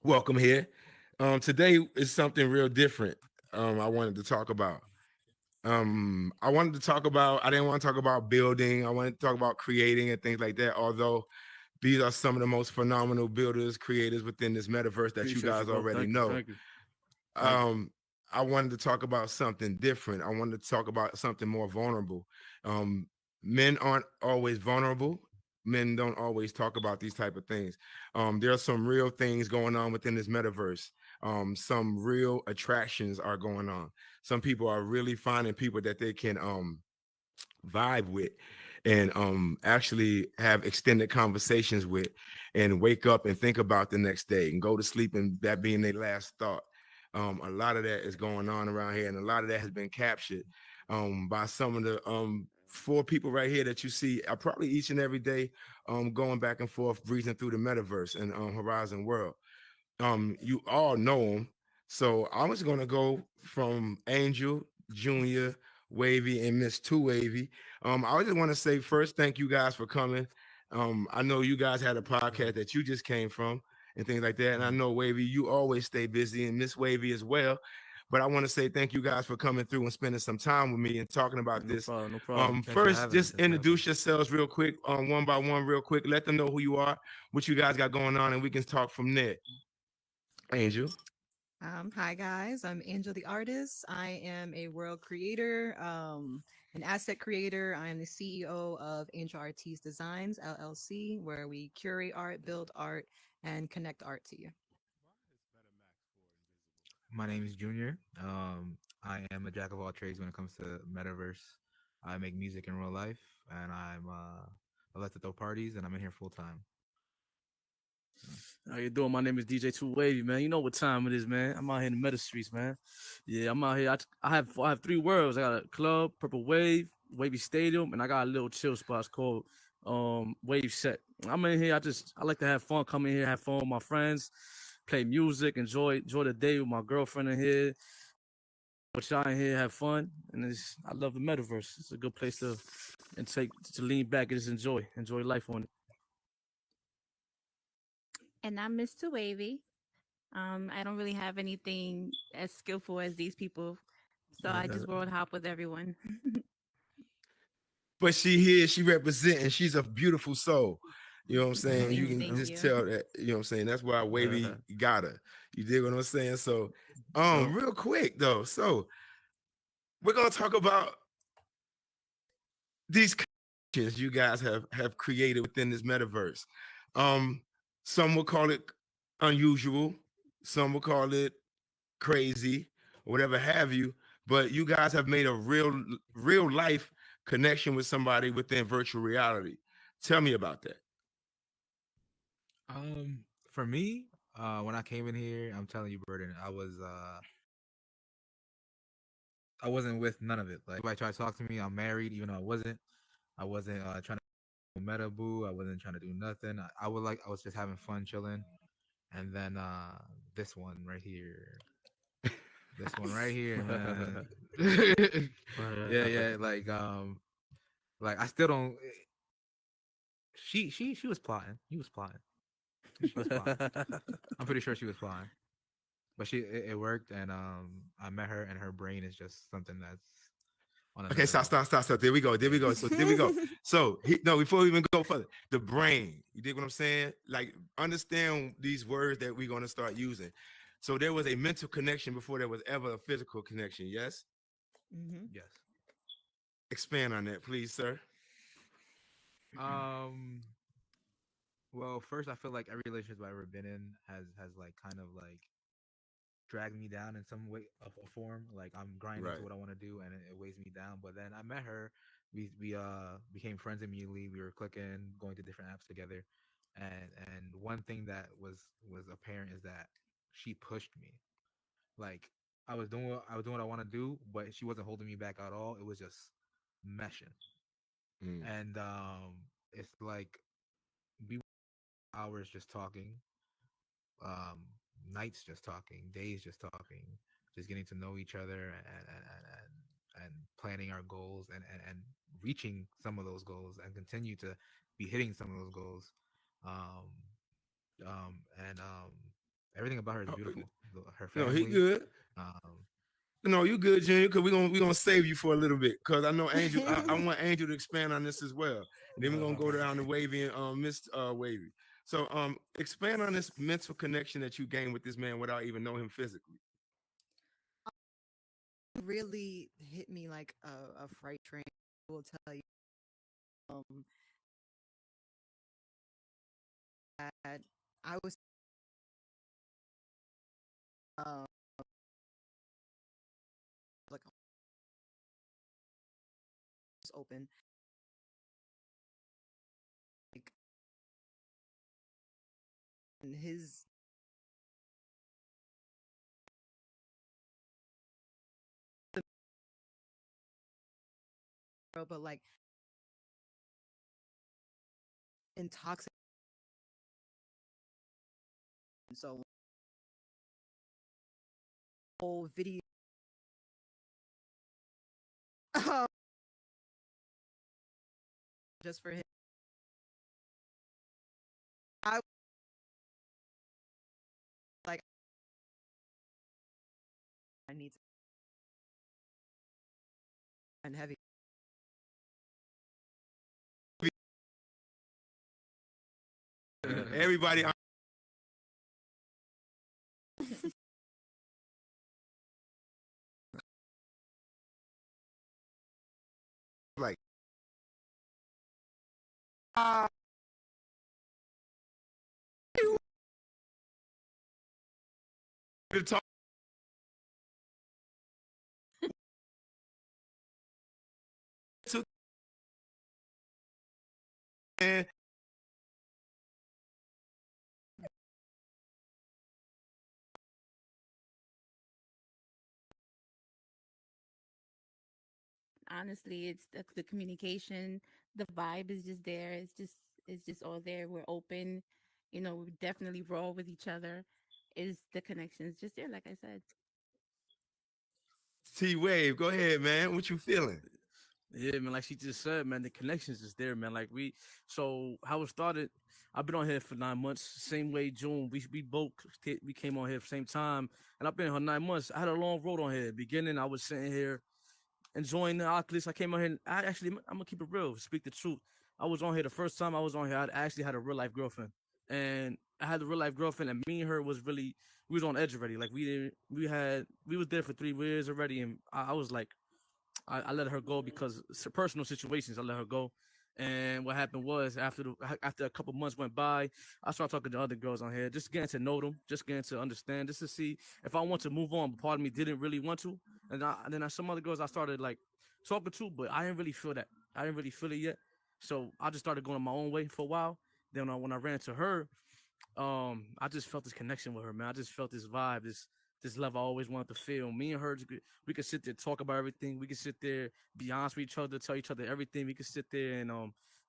Welcome here. Today is something real different. I wanted to talk about. I wanted to talk about. I didn't want to talk about building. I wanted to talk about creating and things like that. Although these are some of the most phenomenal builders, creators within this metaverse that you Appreciate you, guys bro. already Thank you. know. Thank you. Thank you. Um, I wanted to talk about something different. I wanted to talk about something more vulnerable. Um, Men aren't always vulnerable. Men don't always talk about these type of things. There are some real things going on within this metaverse. Some real attractions are going on. Some people are really finding people that they can vibe with and actually have extended conversations with and wake up and think about the next day and go to sleep and that being their last thought. A lot of that is going on around here and a lot of that has been captured by some of the four people right here that you see probably each and every day going back and forth breezing through the metaverse and Horizon World. You all know him. So I was gonna go from Angel, Junior, Wavy, and Miss Two Wavy. I just want to say first, thank you guys for coming. I know you guys had a podcast that you just came from and things like that. And I know Wavy, you always stay busy, and Miss Wavy as well. But I want to say thank you guys for coming through and spending some time with me and talking about No this. problem. No problem. Thanks for First, having us. just Thanks for having introduce us. yourselves real quick, one by one, real quick. Let them know who you are, what you guys got going on, and we can talk from there. Angel. Hi guys, I'm Angel the artist. I am a world creator, an asset creator. I am the CEO of Angel Artiste Designs LLC, where we curate art, build art, and connect art to you. My name is Junior. I am a jack of all trades when it comes to metaverse. I make music in real life, and I like to throw parties, and I'm in here full time. How you doing? My name is DJ Two Wavy, man. You know what time it is, man. I'm out here in the meta streets, man. Yeah, I'm out here. I have three worlds. I got a club, Purple Wave, Wavy Stadium, and I got a little chill spots called Wave Set. I'm in here. I like to have fun. Come in here, have fun with my friends, play music, enjoy the day with my girlfriend in here. But y'all in here have fun, and I love the metaverse. It's a good place to lean back and just enjoy life on it. And I'm Mr. Wavy. I don't really have anything as skillful as these people, so I just world hop with everyone. But she here, she representing, she's a beautiful soul. You know what I'm saying? You Thank you, can thank just you. tell that, you know what I'm saying? That's why Wavy got her. You dig what I'm saying? So Yup. real quick though. So we're gonna talk about these connections you guys have created within this metaverse. Um, some will call it unusual, some will call it crazy, or whatever have you. But you guys have made a real life connection with somebody within virtual reality. Tell me about that. For me, when I came in here, I'm telling you, Burden, I wasn't with none of it. Like, if I tried to talk to me, I'm married, even though I wasn't. I wasn't trying to meta boo. I wasn't trying to do nothing. I was just having fun, chilling. And then this one right here, this one right here, man. Yeah, yeah. Like I still don't. She was plotting. He was plotting. She was plotting. I'm pretty sure she was plotting. But it worked, and I met her, and her brain is just something that's on Okay, another stop, level. stop, stop, stop. There we go. There we Yeah. go. So there we go. So no, before we even go further, the brain. You dig what I'm saying? Like understand these words that we're gonna start using. So there was a mental connection before there was ever a physical connection. Yes. Hmm. Yes. Expand on that, please, sir. Um. Well, first, I feel like every relationship I've ever been in has like kind of like dragged me down in some way of a form. Like I'm grinding to Right. what I want to do, and it weighs me down. But then I met her. We became friends immediately. We were clicking, going to different apps together, and one thing that was apparent is that she pushed me. Like I was doing what I want to do, but she wasn't holding me back at all. It was just meshing, Mm. and it's like we hours just talking, um, nights just talking, days just talking, just getting to know each other and planning our goals and reaching some of those goals and continue to be hitting some of those goals. Um, and Everything about her is Oh, beautiful. Her no, he family. good. Um, No, you good, Junior, because we're gonna save you for a little bit. Cause I know Angel, I want Angel to expand on this as well. And then we're gonna go down to Wavy and Miss Wavy. So expand on this mental connection that you gained with this man without even knowing him physically. Really hit me like a freight train. I will tell you. Um, that I was uh, like open, like and his but like intoxicating. So whole video just for him. I like I need to and heavy. Everybody, like, ah, to talk to and Honestly, it's the communication, the vibe is just there. It's just all there. We're open, we're definitely raw with each other. Is the connections just there, like I said. T Wave. Go ahead, man. What you feeling? Yeah, man, like she just said, man, the connections is there, man. Like so how it started, I've been on here for 9 months. Same way, June, we both we came on here at the same time, and I've been here 9 months. I had a long road on here. Beginning, I was sitting here enjoying the Oculus. I came on here, and I'm gonna keep it real, speak the truth. I was on here the first time I was on here. I actually had a real life girlfriend, and I had a real life girlfriend, and me and her was really we was on edge already. Like we was there for 3 years already, and I was like I let her go because personal situations. I let her go, and what happened was after a couple months went by, I started talking to other girls on here, just getting to know them, just getting to understand, just to see if I want to move on. But part of me didn't really want to, and then some other girls I started like talking to, but I didn't really feel that. I didn't really feel it yet, so I just started going my own way for a while. Then when I ran into her, I just felt this connection with her, man. I just felt this vibe, this love I always wanted to feel. Me and her, we could sit there talk about everything. We could sit there, be honest with each other, tell each other everything. We could sit there and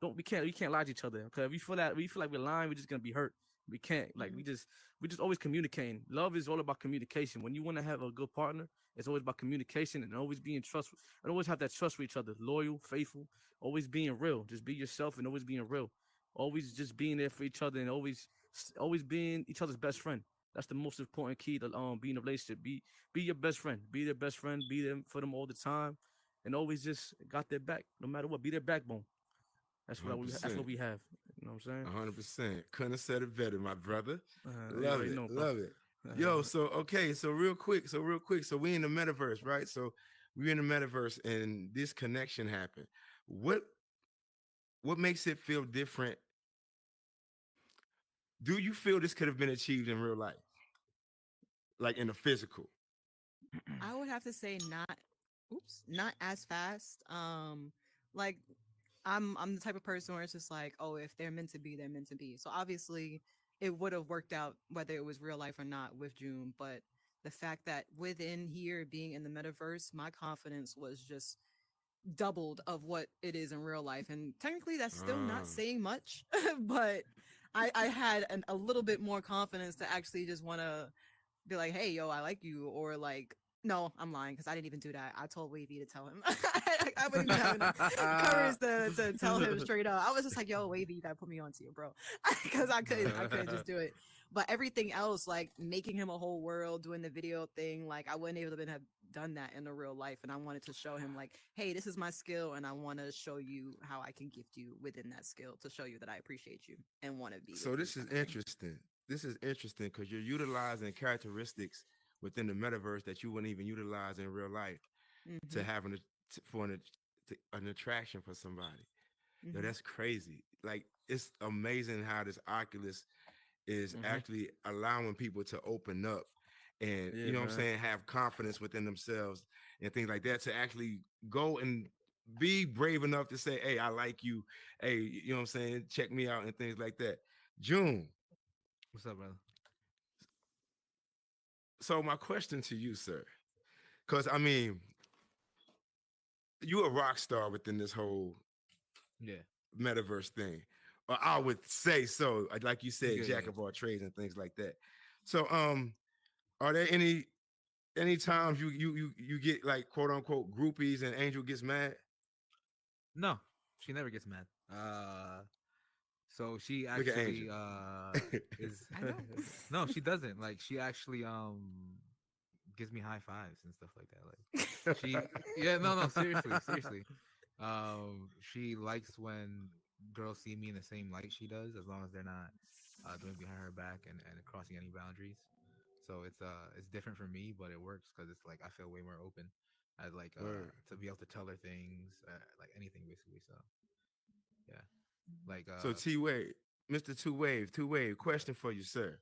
don't we can't lie to each other. Okay, if we feel like we're lying, we're just gonna be hurt. We can't like Mhm. we just always communicating. Love is all about communication. When you want to have a good partner, it's always about communication and always being trust and always have that trust with each other, loyal, faithful, always being real. Just be yourself and always being real. Always just being there for each other and always being each other's best friend. That's the most important key to being in a relationship. Be your best friend. Be their best friend. Be there for them all the time, and always just got their back no matter what. Be their backbone. That's what 100%. we have. You know what I'm saying? 100%. Couldn't have said it better, my brother. You Love already it. know, bro. Love it. Yo, so okay, so real quick, so we in the metaverse, right? So we in the metaverse and this connection happened. What what makes it feel different? Do you feel this could have been achieved in real life? Like in the physical? I would have to say not as fast. Like I'm the type of person where it's just like, oh, if they're meant to be, they're meant to be. So obviously it would have worked out whether it was real life or not with June, but the fact that within here being in the metaverse, my confidence was just doubled of what it is in real life. And technically that's still not Ah, saying much, but I had a little bit more confidence to actually just want to be like, hey, yo, I like you. Or like, no, I'm lying because I didn't even do that. I told Wavy to tell him. I wouldn't even have the courage to tell him straight up. I was just like, yo, Wavy, you gotta put me on to you, bro. Because I couldn't just do it. But everything else, like making him a whole world, doing the video thing, like I wouldn't able to have done that in the real life. And I wanted to show him like, hey, this is my skill, and I want to show you how I can gift you within that skill to show you that I appreciate you and want to be with So you. this is Kind of thing. interesting. This is interesting because you're utilizing characteristics within the metaverse that you wouldn't even utilize in real life to Mm-hmm. have for an attraction for somebody. Yo, Mm-hmm. that's crazy. Like it's amazing how this Oculus is Mm-hmm. actually allowing people to open up and Yeah, you know what I'm man. saying, have confidence within themselves and things like that to actually go and be brave enough to say, hey, I like you. Hey, you know what I'm saying? Check me out and things like that. June. What's up, brother? So my question to you, sir, because I mean, you a rock star within this whole Yeah. metaverse thing. Or I would say so. Like you said, Yeah, jack yeah. of all trades and things like that. So are there any times you get like quote unquote groupies and Angel gets mad? No, she never gets mad. So she Look at Angel. actually is I know. no, she doesn't. Like she actually gives me high fives and stuff like that. Like she yeah, no, seriously, seriously. She likes when girls see me in the same light she does, as long as they're not doing behind her back and crossing any boundaries. So it's different for me, but it works because it's like I feel way more open. I like Word. to be able to tell her things, like anything basically. So yeah, like So T Wave, Mr. Two Wave, question for you, sir.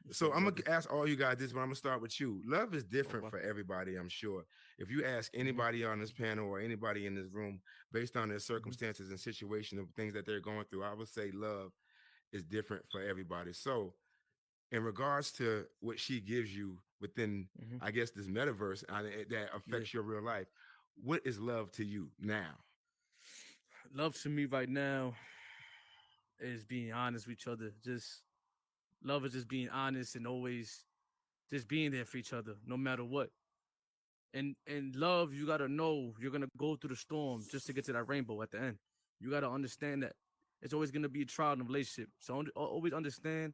What's So up, I'm gonna brother? ask all you guys this, but I'm gonna start with you. Love is different Okay. for everybody, I'm sure. If you ask Mm-hmm. anybody on this panel or anybody in this room, based on their Mm-hmm. circumstances and situation of things that they're going through, I would say love is different for everybody. So, in regards to what she gives you within, Mm-hmm. I guess, this metaverse that Yeah. affects your real life, what is love to you now? Love to me right now is being honest with each other. Just love is just being honest and always just being there for each other, no matter what. And love, you gotta know you're gonna go through the storm just to get to that rainbow at the end. You gotta understand that it's always gonna be a trial in a relationship. So always understand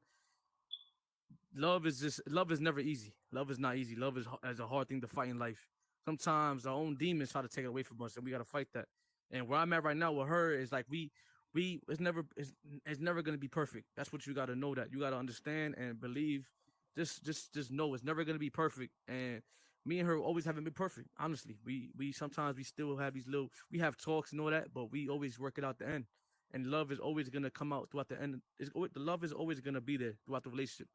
love is never easy. Love is not easy. Love is a hard thing to fight in life. Sometimes our own demons try to take it away from us, and we gotta fight that. And where I'm at right now with her is like we it's never gonna be perfect. That's what you gotta know. That you gotta understand and believe. Just know it's never gonna be perfect. And me and her always haven't been perfect. Honestly, we sometimes we still have these little we have talks and all that, but we always work it out the end. And love is always gonna come out throughout the end. The love is always gonna be there throughout the relationship.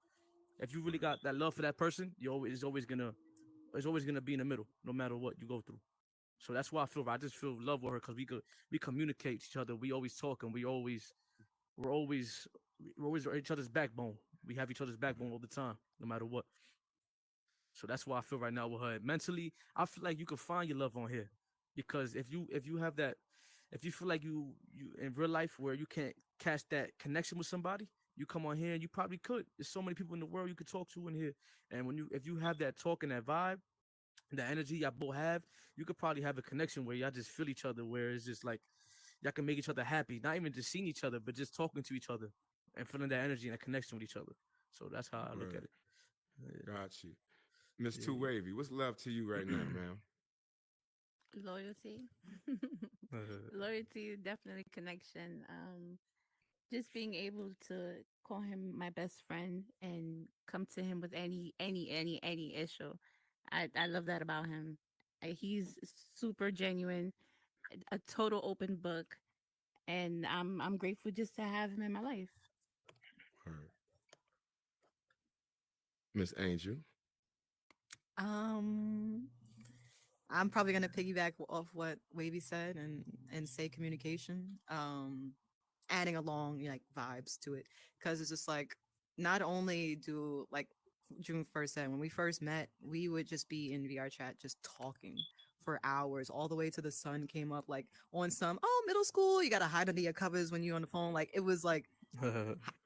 If you really got that love for that person, it's always gonna be in the middle, no matter what you go through. So that's why I just feel love with her because we communicate to each other. We always talk and we're always we're always each other's backbone. We have each other's backbone all the time, no matter what. So that's why I feel right now with her. Mentally, I feel like you can find your love on here, because if you have that, if you feel like you in real life where you can't catch that connection with somebody, you come on here and you probably could. There's so many people in the world you could talk to in here, and if you have that talk and that vibe, the energy y'all both have, you could probably have a connection where y'all just feel each other, where it's just like y'all can make each other happy, not even just seeing each other, but just talking to each other and feeling that energy and that connection with each other. So that's how I look at Word. it. Yeah, Got you. Miss Two yeah, Wavy, what's love to you right now, man? Loyalty. yeah. Loyalty, definitely connection. Just being able to call him my best friend and come to him with any issue. I love that about him. He's super genuine, a total open book, and I'm grateful just to have him in my life. Word. Miss Angel. Um, I'm probably gonna piggyback off what Wavy said and say communication. Adding along like vibes to it, because it's just like not only do like June first said, when we first met, we would just be in VR chat just talking for hours, all the way to the sun came up. Like on some middle school, you gotta hide under your covers when you're on the phone. Like it was like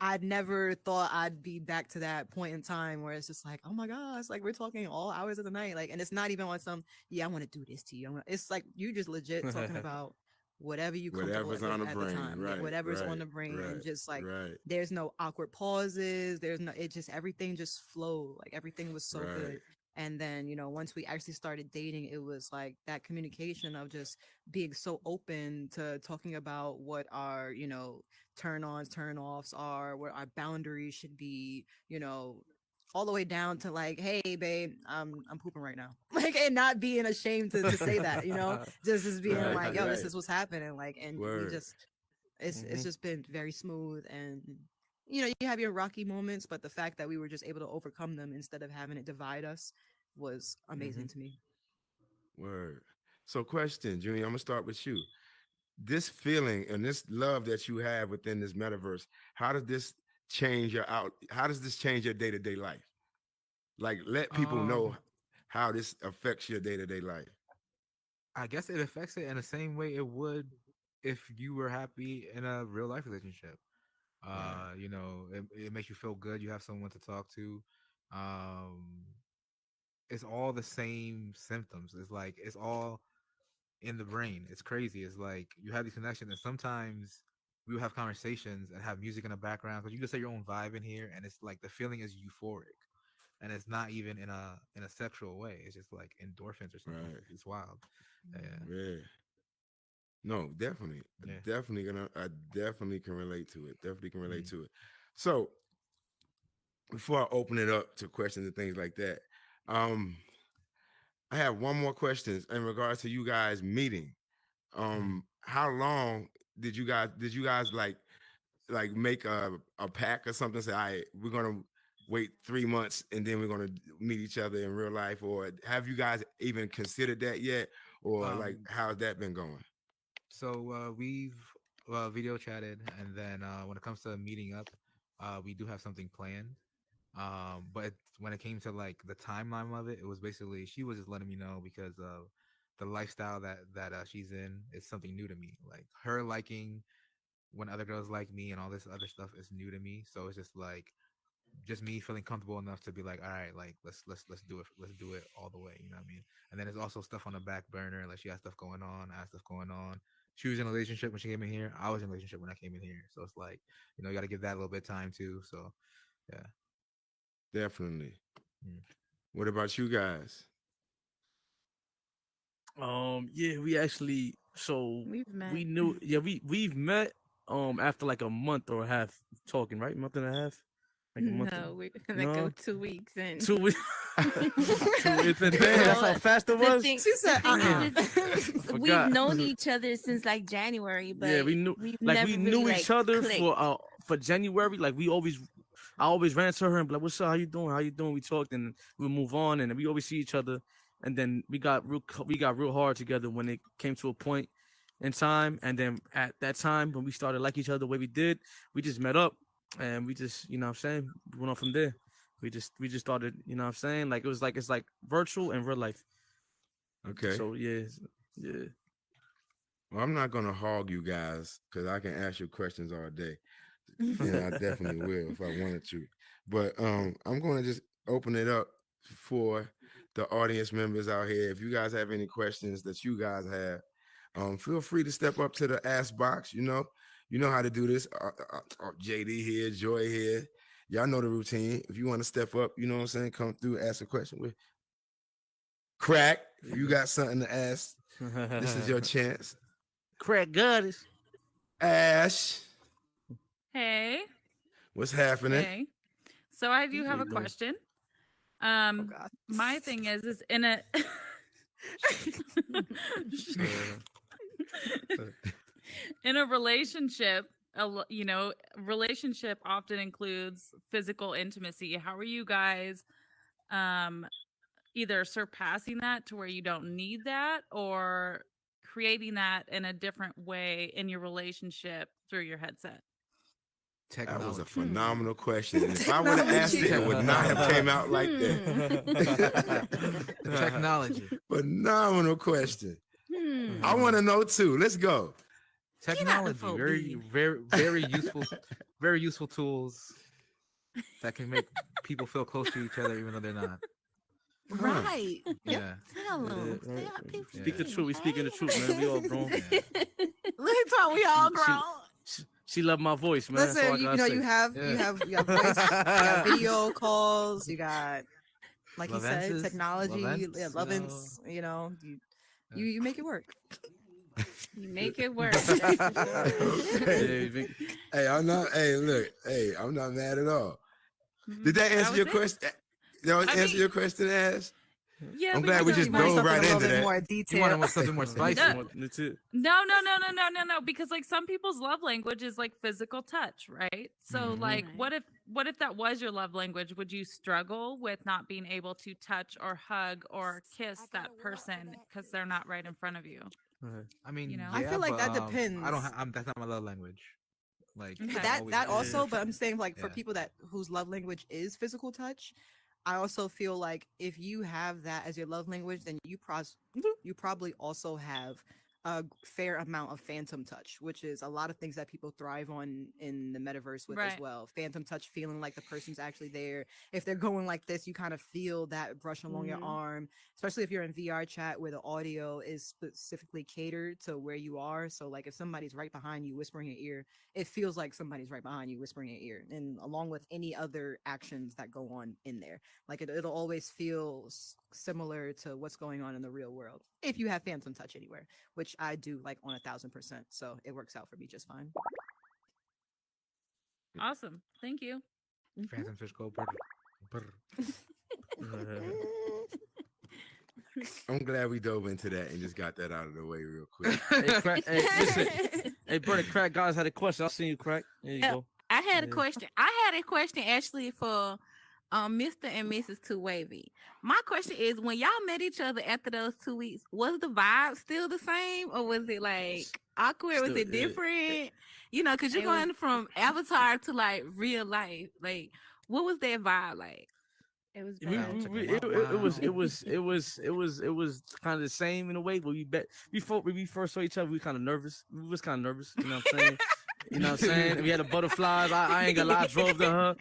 I'd never thought I'd be back to that point in time where it's just like, oh my gosh, like we're talking all hours of the night. Like, and it's not even on some, yeah, I want to do this to you. It's like you just legit talking about whatever you comfortable Whatever's on with the at the brain. time. Right. Whatever's on Right. the brain, Right. and just like Right. there's no awkward pauses. There's no, it just, everything just flowed. Like everything was so Right. good. And then, once we actually started dating, it was like that communication of just being so open to talking about what our, turn ons, turn offs are, what our boundaries should be, all the way down to like, hey babe, I'm pooping right now. Like, and not being ashamed to say that, just being Right. like, yo, this Right. is what's happening. Like, and we Word. just, it's Mhm. just been very smooth. And you have your rocky moments, but the fact that we were just able to overcome them instead of having it divide us was amazing Mhm. to me. Word. So, question, Junior, I'm gonna start with you. This feeling and this love that you have within this metaverse, how does this change your out? How does this change your day to day life? Like, let people know Um, how this affects your day to day life. I guess it affects it in the same way it would if you were happy in a real life relationship. Right. It makes you feel good. You have someone to talk to. Um, it's all the same symptoms. It's like it's all in the brain. It's crazy. It's like you have these connections, and sometimes we will have conversations and have music in the background because you just say your own vibe in here, and it's like the feeling is euphoric, and it's not even in a sexual way. It's just like endorphins or something. Right. It's wild. Yeah, Yeah. No, definitely. yeah. I definitely can relate to it. Definitely can relate Mm. to it. So before I open it up to questions and things like that, um, I have one more question in regards to you guys meeting. Mhm. How long did you guys like make a pack or something? Say, all right, we're gonna wait 3 months and then we're gonna meet each other in real life, or have you guys even considered that yet? Or like Um, how's that been going? so we've video chatted, and then when it comes to meeting up, we do have something planned. But when it came to like the timeline of it, it was basically she was just letting me know because of the lifestyle that she's in is something new to me. Like her liking when other girls like me and all this other stuff is new to me. So it's just like just me feeling comfortable enough to be like, all right, like let's do it, let's do it all the way. You know what I mean? And then there's also stuff on the back burner. Like she has stuff going on, I have stuff going on. She was in a relationship when she came in here. I was in a relationship when I came in here. So it's like, you got to give that a little bit of time too. So yeah. Definitely. Mm. What about you guys? Yeah, we actually, so We've met. we knew, yeah, we've met after like a month or a half talking, right? Month and a half, like a month. No, we're gonna go No, 2 weeks in. 2 weeks. 2 weeks in. Damn, that's Well, how fast it the was. thing, She the said, thing Damn, is, I it's we've forgot. known each other since like January, Yeah, but we knew, we've like never we really knew like each other clicked. for January. Like I always ran to her and be like, "What's up? How you doing? How you doing?" We talked and we move on, and we always see each other. And then we got real hard together when it came to a point in time. And then at that time when we started like each other the way we did, we just met up and we just, what I'm saying, we went on from there. We just started, what I'm saying, like it's like virtual and real life. Okay. So yeah, yeah. Well, I'm not gonna hog you guys because I can ask you questions all day. And I definitely will if I wanted to. But I'm going to just open it up for the audience members out here. If you guys have any questions that you guys have, feel free to step up to the ask box. You know how to do this. JD here, Joy here. Y'all know the routine. If you want to step up, you know what I'm saying, come through, ask a question with Crack. If you got something to ask, this is your chance. Crack goddess. Ash, Hey, what's happening? hey. So I do How have you a doing? question. oh God. My thing is in a in a relationship, relationship often includes physical intimacy. How are you guys um either surpassing that to where you don't need that or creating that in a different way in your relationship through your headset? That was a Technology. phenomenal question. And if I would have asked it, Technology. it would not have came out like that. Technology. Phenomenal question. I Hmm. want to know too. Let's go. Get out the Technology. phone, Very, bean. very useful, very useful tools that can make people feel close to each other even though they're not. Huh. Right. Yeah. Tell Yeah, them. right. Stop people Speak the Yeah. truth. We speaking the truth, man. We all grown. Yeah. Look how we all grown. She loved my voice, man. That's all I Listen, you gotta know, say. you have voice, you got video calls, you got, like he said, Lovenses, technology, Lovents, lovins. You know, you make it work. You make it work. That's for sure. Hey, hey, I'm not. Hey, look. Hey, I'm not mad at all. Did that answer was your it. question? That I answer mean, your question, Ash? Yeah, I'm but glad you we know, just You wanted dove something right a little into bit that. more You detailed. wanted something more spicy. That's it. No, because like some people's love language is like physical touch, right? So like Right. what if that was your love language? Would you struggle with not being able to touch or hug or kiss that person because they're not right in front of you? I mean, You know? I yeah, feel like but that I don't. depends. That's not my love language. Like Okay. I've That always that had Yeah. also, but I'm saying, like, for Yeah. people that whose love language is physical touch, I also feel like if you have that as your love language, then you probably also have a fair amount of phantom touch, which is a lot of things that people thrive on in the metaverse with as Right. well. Phantom touch, feeling like the person's actually there. If they're going like this, you kind of feel that brush along your arm, especially if you're in VR chat where the audio is specifically catered to where you are. So like if somebody's right behind you whispering in your ear, it feels like somebody's right behind you whispering in your ear, and along with any other actions that go on in there, like it'll always feel similar to what's going on in the real world if you have phantom touch anywhere, which I do, like, on 1,000%, so it works out for me just fine. Awesome. Thank you. Phantom fish go brr, brr. I'm glad we dove into that and just got that out of the way real quick. Hey, Crack. Hey, listen. Hey, brother, Crack. Guys had a question. I seen you, Crack. There you go. I had a Yeah. question. I had a question actually for Mr. and Mrs. Two Wavy. My question is, when y'all met each other after those 2 weeks, was the vibe still the same, or was it like awkward? Was Still, it yeah. different? You know, because you're It was- going from Avatar to like real life. Like, what was that vibe like? It was We, bad. we, Wow, it was kind of the same in a way, but before we first saw each other, we kind of nervous. We was kind of nervous, you know what I'm saying? You know what I'm saying? We had the butterflies. I ain't gonna lie, I drove to her.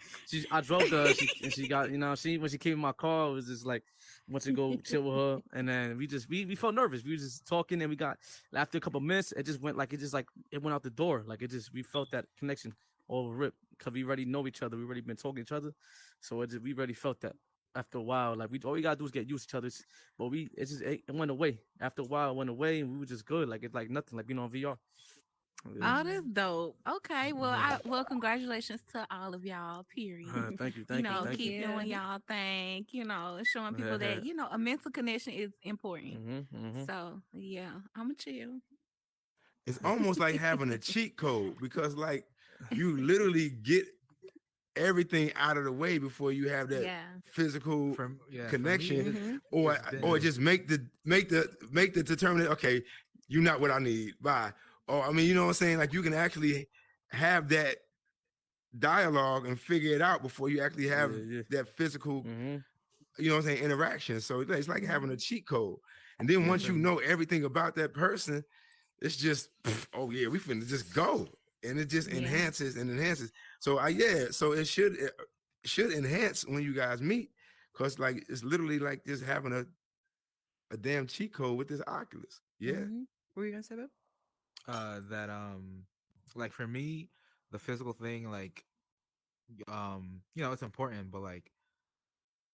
I drove to her. She got, you know, when she came in my car, it was just like went to go chill with her, and then we felt nervous. We were just talking, and we got after a couple minutes, it just went like it went out the door. Like we felt that connection all rip because we already know each other. We already been talking to each other, so we already felt that. After a while, like all we gotta do is get used to each other. But it went away. After a while, it went away, and we were just good. Like it's like nothing, like being on VR. Oh, that's dope. Okay, well, congratulations to all of y'all. Period. Thank you, You know, thank keep you. doing y'all thing. You know, showing people that a mental connection is important. So yeah, I'ma chill. It's almost like having a cheat code because, like, you literally get everything out of the way before you have that Yeah. physical for me, connection, or it's been- or just make the determinant. Okay, you're not what I need. Bye. Or I mean, you know what I'm saying? Like you can actually have that dialogue and figure it out before you actually have that physical, you know what I'm saying, interaction. So it's like having a cheat code. And then once you know everything about that person, it's just, oh yeah, we finna just go. And it just enhances and enhances. So so it should enhance when you guys meet. Cause like it's literally like just having a damn cheat code with this Oculus. Yeah. What were you gonna say, babe? that like for me, the physical thing, like you know, it's important, but like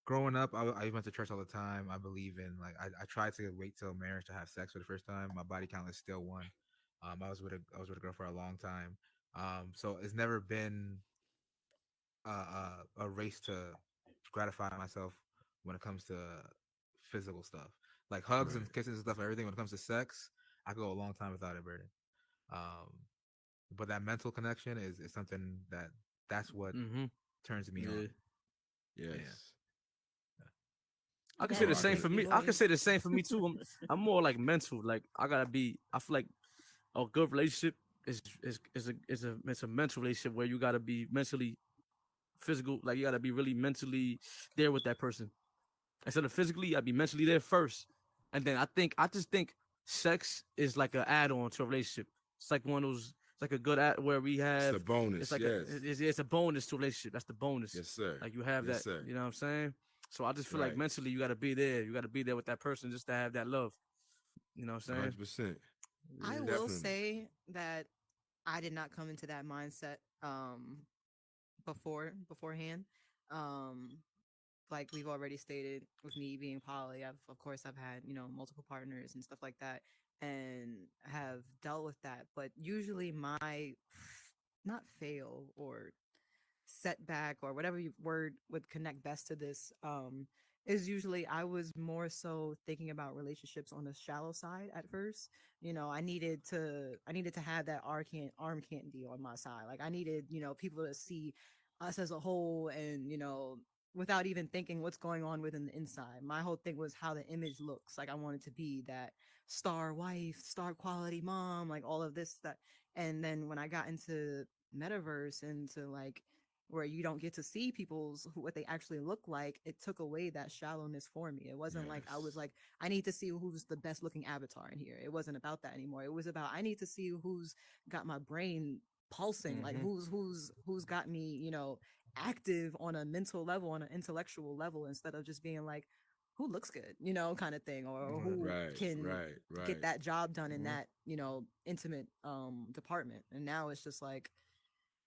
growing up, I went to church all the time. I believe in like I tried to wait till marriage to have sex for the first time. My body count is still one. I was with a girl for a long time. So it's never been a race to gratify myself when it comes to physical stuff, like hugs and kisses and stuff. Everything when it comes to sex, I go a long time without it, burden. But that mental connection is something that's what turns me on. Yes. I can That say the is same for sexy me. I can voice. say the same for me too. I'm more like mental. Like I feel like a good relationship it's a mental relationship where you gotta be mentally physical. Like you gotta be really mentally there with that person. Instead of physically, I'd be mentally there first. And then I just think sex is like an add-on to a relationship. It's like one of those, it's like a good add where we have. It's a bonus. It's like yes. it's a bonus to a relationship. That's the bonus. Yes, sir. Like you have Yes, that. sir. You know what I'm saying? So I just feel like Right. mentally you got to be there. You got to be there with that person just to have that love. You know what I'm saying? 100%. I Yeah. will Definitely. say that I did not come into that mindset beforehand. Um like we've already stated, with me being poly, I've had, multiple partners and stuff like that, and have dealt with that. But usually my not fail or setback or whatever word would connect best to this, is usually I was more so thinking about relationships on the shallow side at first. I needed to have that arm candy on my side. Like I needed, people to see us as a whole, and without even thinking what's going on within the inside. My whole thing was how the image looks. Like I wanted to be that star wife, star quality mom, like all of this stuff. And then when I got into metaverse, into like where you don't get to see what they actually look like, it took away that shallowness for me. It wasn't like I was Yes. like, I need to see who's the best looking avatar in here. It wasn't about that anymore. It was about, I need to see who's got my brain pulsing, like Mm-hmm. who's got me, active on a mental level, on an intellectual level, instead of just being like, who looks good, kind of thing, or who Right. can Right. get Right. that job done in Mm-hmm. that, intimate department. And now it's just like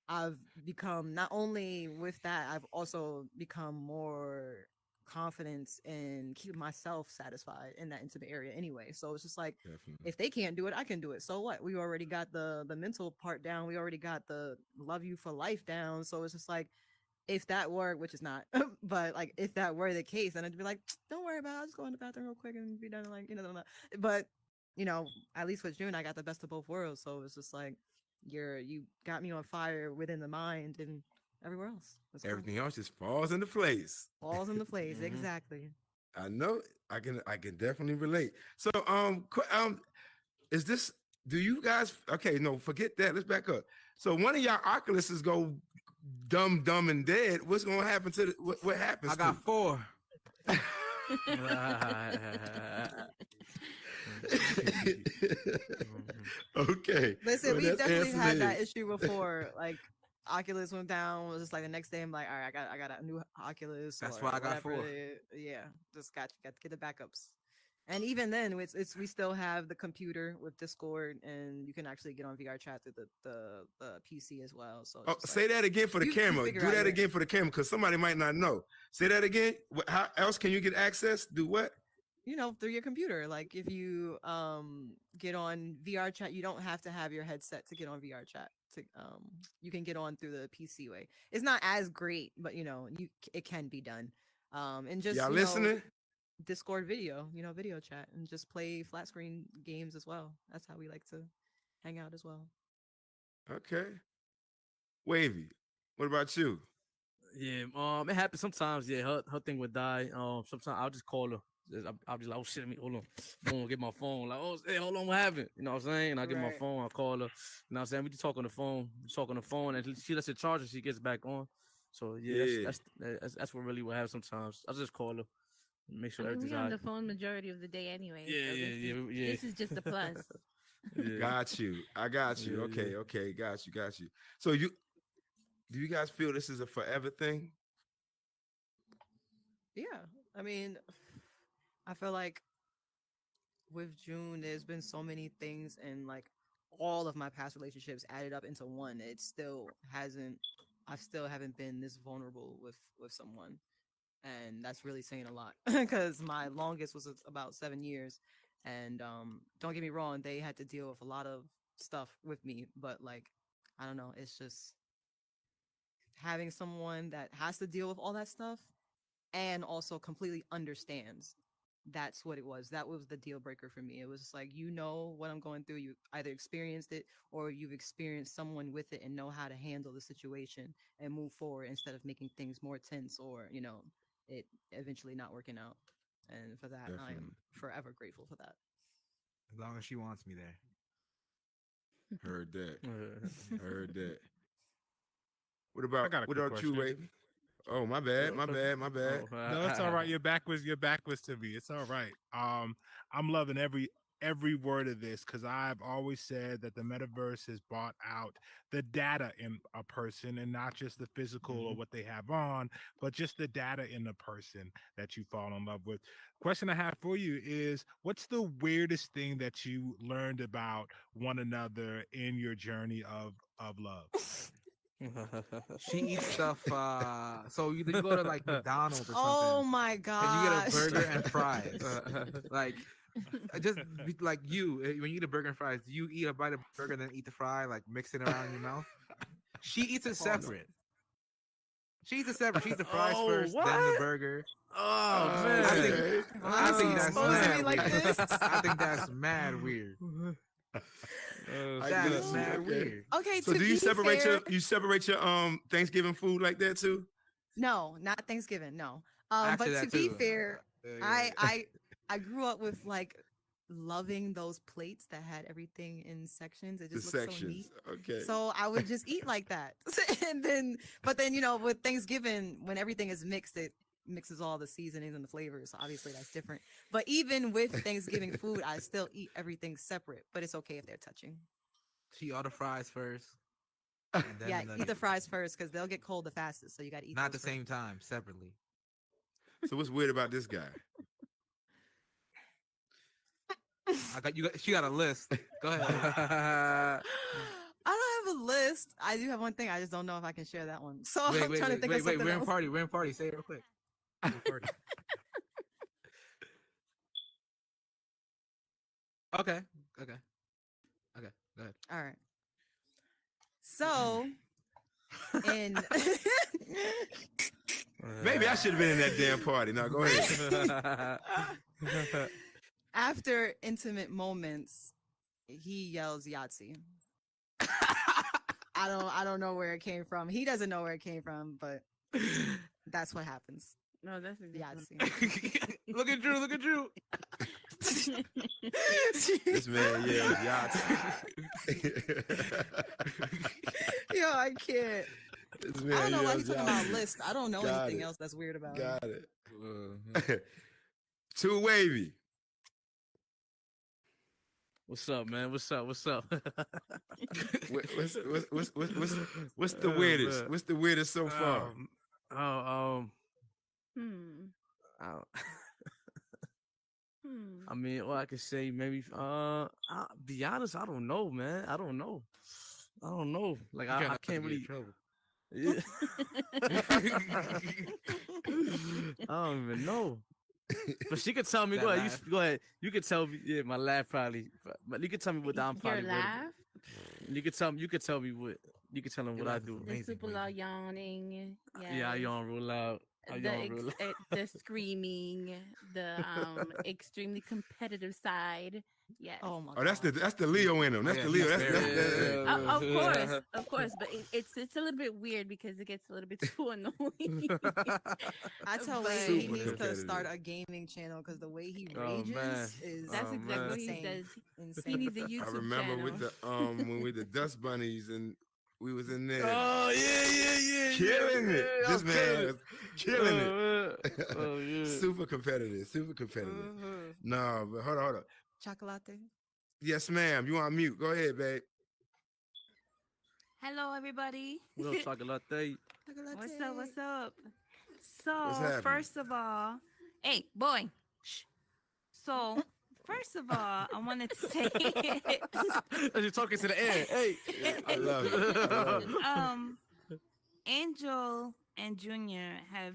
I've become, not only with that, I've also become more confident in keeping myself satisfied in that intimate area anyway. So it's just like, Definitely. if they can't do it, I can do it. So what? We already got the mental part down. We already got the love you for life down. So it's just like, if that were, which is not, but like if that were the case, then it'd be like, don't worry about it. I'll just go in the bathroom real quick and be done. Like, but at least with June, I got the best of both worlds. So it's just like, you got me on fire within the mind and everywhere else. It's cool. Everything else just falls into place. Falls into place. Mm-hmm. Exactly. I know. I can definitely relate. So is this? Do you guys? Okay, no, forget that. Let's back up. So one of y'all Oculuses go dumb and dead. What's gonna happen to what happens I got 4. to? Okay. Listen, Well, we've that's definitely answer had that there. issue before. Like Oculus went down, was just like the next day I'm like, all right, I got a new Oculus That's or why I got whatever. 4. Yeah, just got to get the backups. And even then, it's we still have the computer with Discord, and you can actually get on VR chat through the PC as well. So it's Oh, just like say that again for the you camera. figure Do out that your. again for the camera because somebody might not know. Say that again. How else can you get access? Do what? Through your computer. Like if you get on VR chat, you don't have to have your headset to get on VR chat. You can get on through the PC way. It's not as great, but it can be done. And just Y'all listening? Discord video, video chat, and just play flat screen games as well. That's how we like to hang out as well. Okay. Wavy. What about you? Yeah, it happens sometimes. Yeah, her thing would die. Sometimes I'll just call her. I'll be like, oh shit, let me hold on. Boom, get my phone. Like, oh, hey, hold on, what happened? You know what I'm saying? And I get my Right. phone, I call her. You know what I'm saying? We just talk on the phone. We talk on the phone, and she lets it charge and she gets back on. So yeah, Yeah. that's what really what happens sometimes. I just call her, make I sure mean, everything's we on alright. the phone majority of the day anyway, Yeah, so yeah. this is just a plus. Yeah, Got you. I got you. yeah, yeah. Okay. Okay. Got you. Got you. So do you guys feel this is a forever thing? Yeah. I mean, I feel like with June, there's been so many things, and like all of my past relationships added up into one. It still hasn't. I still haven't been this vulnerable with someone, and that's really saying a lot because my longest was about 7 years, and don't get me wrong, they had to deal with a lot of stuff with me, but like, I don't know, it's just having someone that has to deal with all that stuff and also completely understands. That's what it was. That was the deal breaker for me. It was just like, what I'm going through. You either experienced it or you've experienced someone with it and know how to handle the situation and move forward instead of making things more tense, or, it eventually not working out. And for that, I am Definitely. forever grateful for that. As long as she wants me there. Heard that. Yeah. Heard that. I got a What quick about you, question. Wavy? Oh, my bad. My bad. My bad. Oh, No, it's all right. You're backwards to me. It's all right. I'm loving every word of this because I've always said that the metaverse has bought out the data in a person and not just the physical or what they have on, but just the data in the person that you fall in love with. Question I have for you is what's the weirdest thing that you learned about one another in your journey of love? She eats stuff. So you go to like McDonald's or Oh something, my and you get a gosh. burger and fries. Like like you, when you eat a burger and fries, do you eat a bite of burger and then eat the fry, like mix it around in your mouth? She eats it separate. She eats it separate. She eats the fries Oh, first, then the what? burger. Oh I think man. I Is he think that's exposing me mad like weird. this? I think that's mad weird. I That's get you. mad Okay. weird. Okay, So to do be fair, you separate your Thanksgiving food like that too? no, not Thanksgiving, no. Actually, But to that be too. fair, Yeah. I grew up with like loving those plates that had everything in sections. It The just looked so neat. sections. Okay. So I would just eat like that. But then, with Thanksgiving, when everything is mixed, it mixes all the seasonings and the flavors. So obviously that's different. But even with Thanksgiving food, I still eat everything separate, but it's okay if they're touching. She eat all the fries first, and then Yeah, the eat the nuggets. fries first because they'll get cold the fastest. So you got to eat Not at those the same first. time, separately. So what's weird about this guy? She got a list. Go ahead. I don't have a list. I do have one thing. I just don't know if I can share that one. So I'm trying to think of something We're in else. party. We're in party. Say it real quick. We're in party. Okay. Go ahead. All right. So, in Maybe I should have been in that damn party. Now go ahead. after intimate moments, he yells Yahtzee. I don't know where it came from. He doesn't know where it came from, but that's what happens. No, that's a good one. Yahtzee. Look at Drew. Look at Drew. This man, yeah. Yo, I can't. This I man, don't know why he's yells talking about Yahtzee. list. I don't know Got anything it. else that's weird about it. Got it. Too wavy. What's up, man? What's up? What's the weirdest? man. What's the weirdest so far? Hmm. I Hmm. mean, all I can say maybe. I'll be honest. I don't know, man. I don't know. Like I can't really. Yeah. I don't even know. But she could tell me. Go ahead. Go ahead. You could tell me. Yeah, my laugh probably. But you could tell me what I'm Your probably. laugh. You could tell me. You could tell me what. You could tell him what I do. The super loud yawning. Yeah, I yawn real loud. The screaming, the extremely competitive side. Yes. Oh my. Oh, that's the Leo in him. That's the Leo. Of course, but it's a little bit weird because it gets a little bit too annoying. I tell But- Wade he Super needs to competitive. start a gaming channel because the way he Oh, rages man. is That's exactly what he insane. does. Insane. He needs a YouTube I remember channel. with the when we the Dust Bunnies and we was in there Oh yeah. killing it. Yeah, This I'm man was killing it. Oh yeah. Super competitive. No, but hold on. Chocolate. Yes, ma'am. You on mute? Go ahead, babe. Hello, everybody. What up, chocolate? What's up? What's So, happening? first of all, hey, boy. Shh. So, first of all, I wanted to say, You're talking to the air. Hey. I love it. Angel and Junior have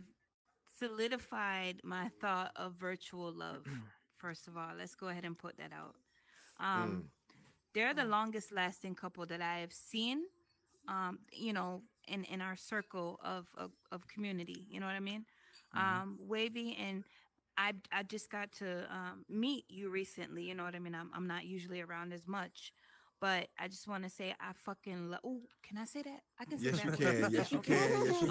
solidified my thought of virtual love. First of all, let's go ahead and put that out. They're the longest lasting couple that I have seen, in our circle of community. You know what I mean? Wavy, and I just got to meet you recently. You know what I mean? I'm not usually around as much, but I just want to say I fucking love. Oh, can I say that? I can say Yes, that. you can. Yes, you can. Yes,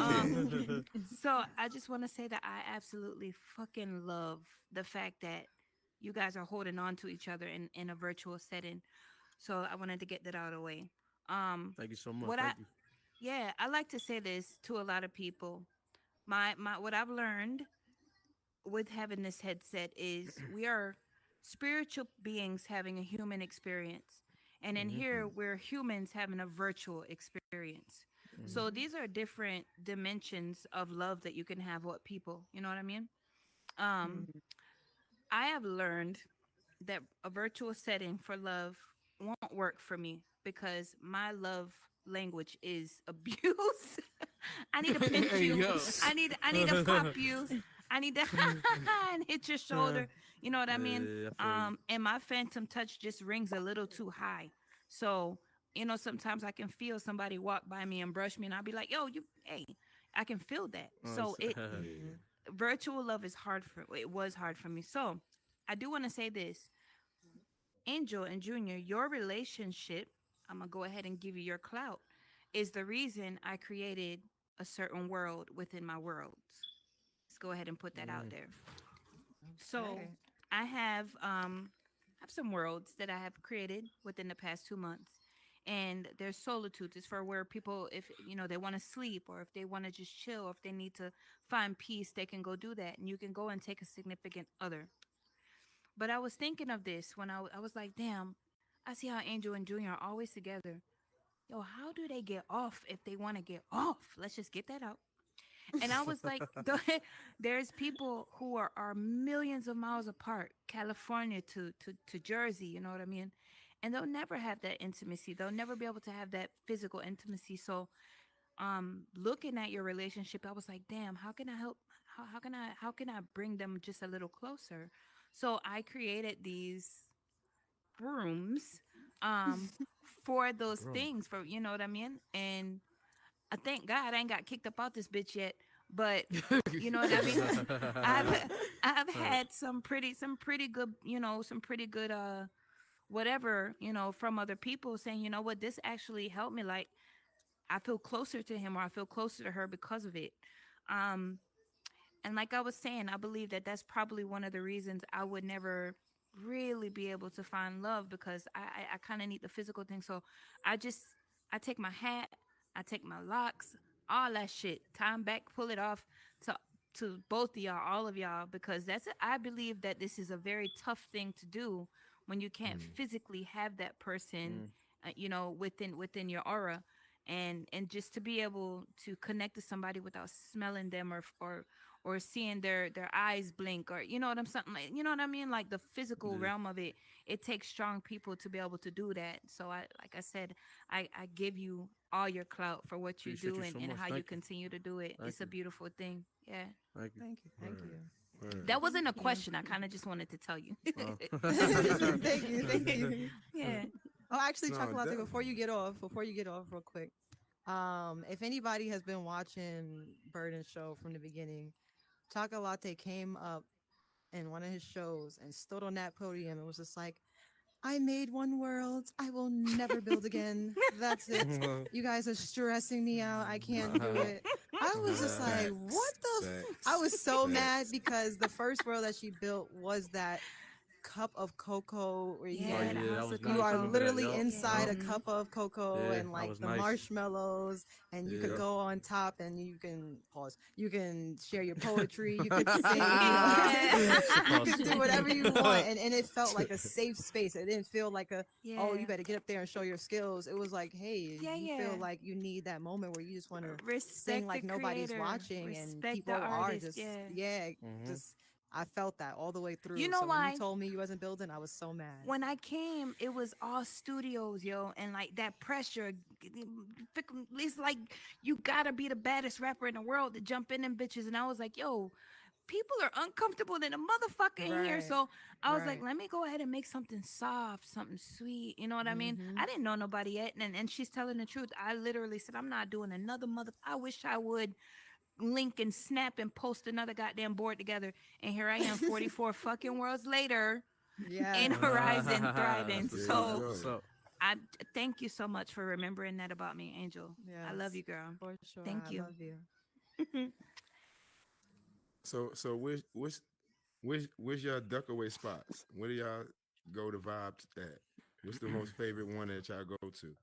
you can. So I just want to say that I absolutely fucking love the fact that you guys are holding on to each other in a virtual setting. So I wanted to get that out of the way. Thank you so much. What Thank you. Yeah, I like to say this to a lot of people. My what I've learned with having this headset is we are spiritual beings having a human experience. And in here, we're humans having a virtual experience. So these are different dimensions of love that you can have with people. You know what I mean? Um, Mhm. I have learned that a virtual setting for love won't work for me because my love language is abuse. I need to pinch Hey you. yo. I need to pop you. I need to and hit your shoulder. You know what I mean? Yeah, I feel you. And my phantom touch just rings a little too high. So, sometimes I can feel somebody walk by me and brush me and I'll be like, yo, hey, I can feel that. So Mhm. virtual love is it was hard for me. So I do want to say this. Angel and Junior, your relationship, I'm gonna go ahead and give you your clout, is the reason I created a certain world within my worlds. Let's go ahead and put that out there. So Okay. I have some worlds that I have created within the past 2 months. And there's solitude. It's for where people, if they want to sleep or if they want to just chill, or if they need to find peace, they can go do that. And you can go and take a significant other. But I was thinking of this when I was like, damn, I see how Angel and Junior are always together. Yo, how do they get off if they want to get off? Let's just get that out. And I was like, there's people who are millions of miles apart, California to Jersey, you know what I mean? And they'll never have that intimacy. They'll never be able to have that physical intimacy. So looking at your relationship, I was like, damn, how can I help? How can I bring them just a little closer? So I created these rooms for those Bro. things, for you know what I mean? And I thank God I ain't got kicked up out this bitch yet. But you know what I mean? I've I've had some pretty good, some pretty good whatever, from other people saying, you know what, this actually helped me. Like I feel closer to him or I feel closer to her because of it. Um and like I was saying, I believe that that's probably one of the reasons I would never really be able to find love, because I kind of need the physical thing. So I just, I take my hat, I take my locks, all that shit, tie 'em back, pull it off to both of y'all, all of y'all, because I believe that this is a very tough thing to do when you can't physically have that person, within your aura. And just to be able to connect to somebody without smelling them, or seeing their eyes blink, or you know what I'm something like, you know what I mean, like the physical Yeah. realm of it. It takes strong people to be able to do that. So like I said, I give you all your clout for what you Appreciate do, you and, so and much. how you Thank you. continue to do it. Thank It's a you. beautiful thing. Yeah. Thank you. Thank you. Thank Word, you. word. That wasn't a Thank you. question, I kind of just wanted to tell you. Oh. Thank you. Thank you. Yeah. Oh, actually, No, Chocolate, definitely. before you get off, real quick. If anybody has been watching Burden show from the beginning, Chocolate came up in one of his shows and stood on that podium and was just like, I made one world. I will never build again. That's it. You guys are stressing me out. I can't do it. I was just like, what Facts, the? I facts, was so mad facts. because the first world that she built was that cup of cocoa where Oh Yeah, the yeah, I house was of nice. you I are cocoa. remember that. literally Yup. inside Yup. a Mm-hmm. cup of cocoa Yeah, and I like was the nice. marshmallows, and you could Yeah. go on top and you can pause, you can share your poetry, you could sing, Yeah. you Pause. could do whatever you want, and it felt like a safe space. It didn't feel like a, oh, you Yeah. better get up there and show your skills. It was like, hey, Yeah, you yeah. feel like you need that moment where you just want to sing Respect the like nobody's creator. watching and Respect the people are artist. just, Yeah. yeah, Mhm. just, I felt that all the way You through. know So when you why? told me you wasn't building, I was so mad. When I came, it was all studios, yo, and like that pressure. It's like you gotta be the baddest rapper in the world to jump in them bitches. And I was like, yo, people are uncomfortable than a motherfucker in here. Right, So I was like, right. let me go ahead and make something soft, something sweet. You know what I mean? Mm-hmm. I didn't know nobody yet. And she's telling the truth. I literally said, I'm not doing another mother. I wish I would link and snap and post another goddamn board together. And here I am 44 fucking worlds later in Yes. Horizon thriving. That's what's There you up. That's So what's go. up. I thank you so much for remembering that about me, Angel. I love Yes. you, girl. For sure. Thank I you. love you. So which y'all duck away spots? Where do y'all go to vibes at? What's the most favorite one that y'all go to?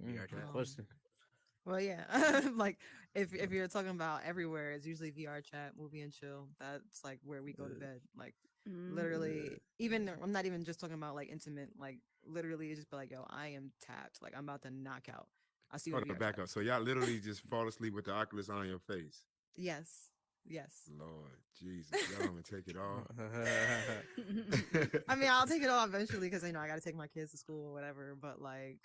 Good VRChat. Um, question. Well, yeah, like if you're talking about everywhere, it's usually VR chat, movie and chill. That's like where we go to bed. Like Mm. literally, even I'm not even just talking about like intimate. Like literally, it's just be like, yo, I am tapped. Like I'm about to knock out. I see you in Hold on, VR back chat. up. So y'all literally just fall asleep with the Oculus on your face. Yes, yes. Lord Jesus, y'all don't even take it off. I mean, I'll take it off eventually because I got to take my kids to school or whatever. But like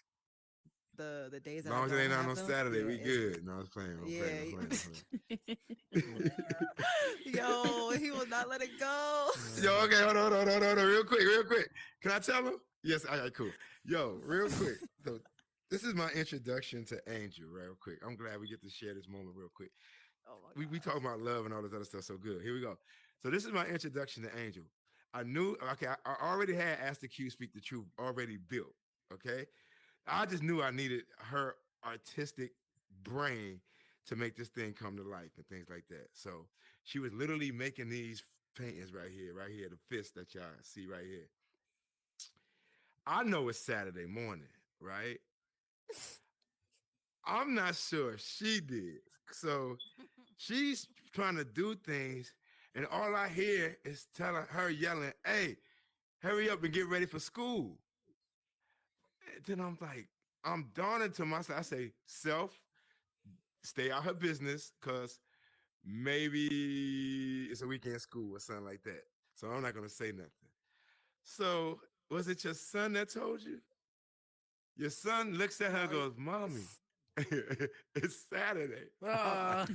the days As that I long as it don't ain't on have no them, Saturday, yeah, we it's good. No, I was playing. I'm playing. I'm yeah. playing. I'm playing. Yo, he will not let it go. Yo, okay, hold on, real quick. Can I tell him? Yes, all right, cool. Yo, real quick. So this is my introduction to Angel, real quick. I'm glad we get to share this moment real quick. Oh my We god. talk about love and all this other stuff so good. Here we go. So this is my introduction to Angel. I knew, okay, I already had Ask the Q Speak the Truth already built, okay? I just knew I needed her artistic brain to make this thing come to life and things like that. So she was literally making these paintings right here, the fist that y'all see right here. I know it's Saturday morning, right? I'm not sure she did. So she's trying to do things, and all I hear is telling her yelling, "Hey, hurry up and get ready for school." And then I'm like, I'm dawning to myself. I say, self, stay out her business, cause maybe it's a weekend school or something like that. So I'm not gonna say nothing. So was it your son that told you? Your son looks at her and No, goes, "Mommy, it's Saturday." Ah.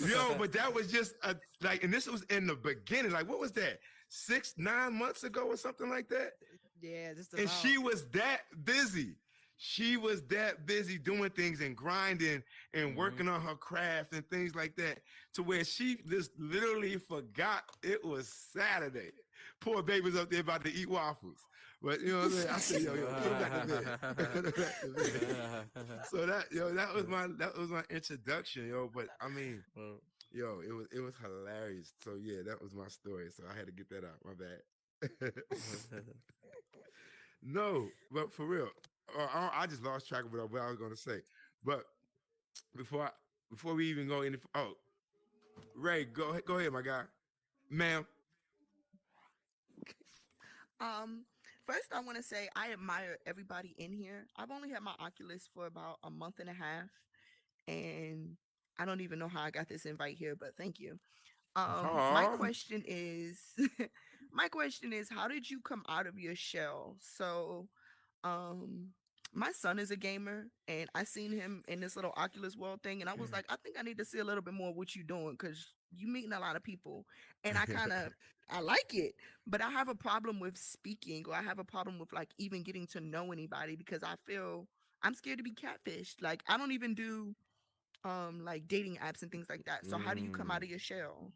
Yo, but that was just like, and this was in the beginning. Like, what was that? 6-9 months ago or something like that? yeah, just And about. she was that busy. She was that busy doing things and grinding and working on her craft and things like that, to where she just literally forgot it was Saturday. Poor baby's up there about to eat waffles. But you know what I'm saying? I said, yo, put her back to bed. Put her back to bed. So that was my introduction, yo. But I mean, yo, it was hilarious. So yeah, that was my story. So I had to get that out. My bad. No, but for real, I just lost track of what I was going to say. But before I, before we even go any, oh, Ray, go ahead, my guy, ma'am. Um, First, I want to say I admire everybody in here. I've only had my Oculus for about a month and a half, and I don't even know how I got this invite here, but thank you. My Aw. question is, my question is, how did you come out of your shell? So, um, my son is a gamer, and I seen him in this little Oculus World thing, and I was like, I think I need to see a little bit more of what you doing because you meeting a lot of people, and I like it, but I have a problem with speaking, or I have a problem with like even getting to know anybody because I feel I'm scared to be catfished. Like I don't even do like dating apps and things like that. So how do you come Mm. out of your shell?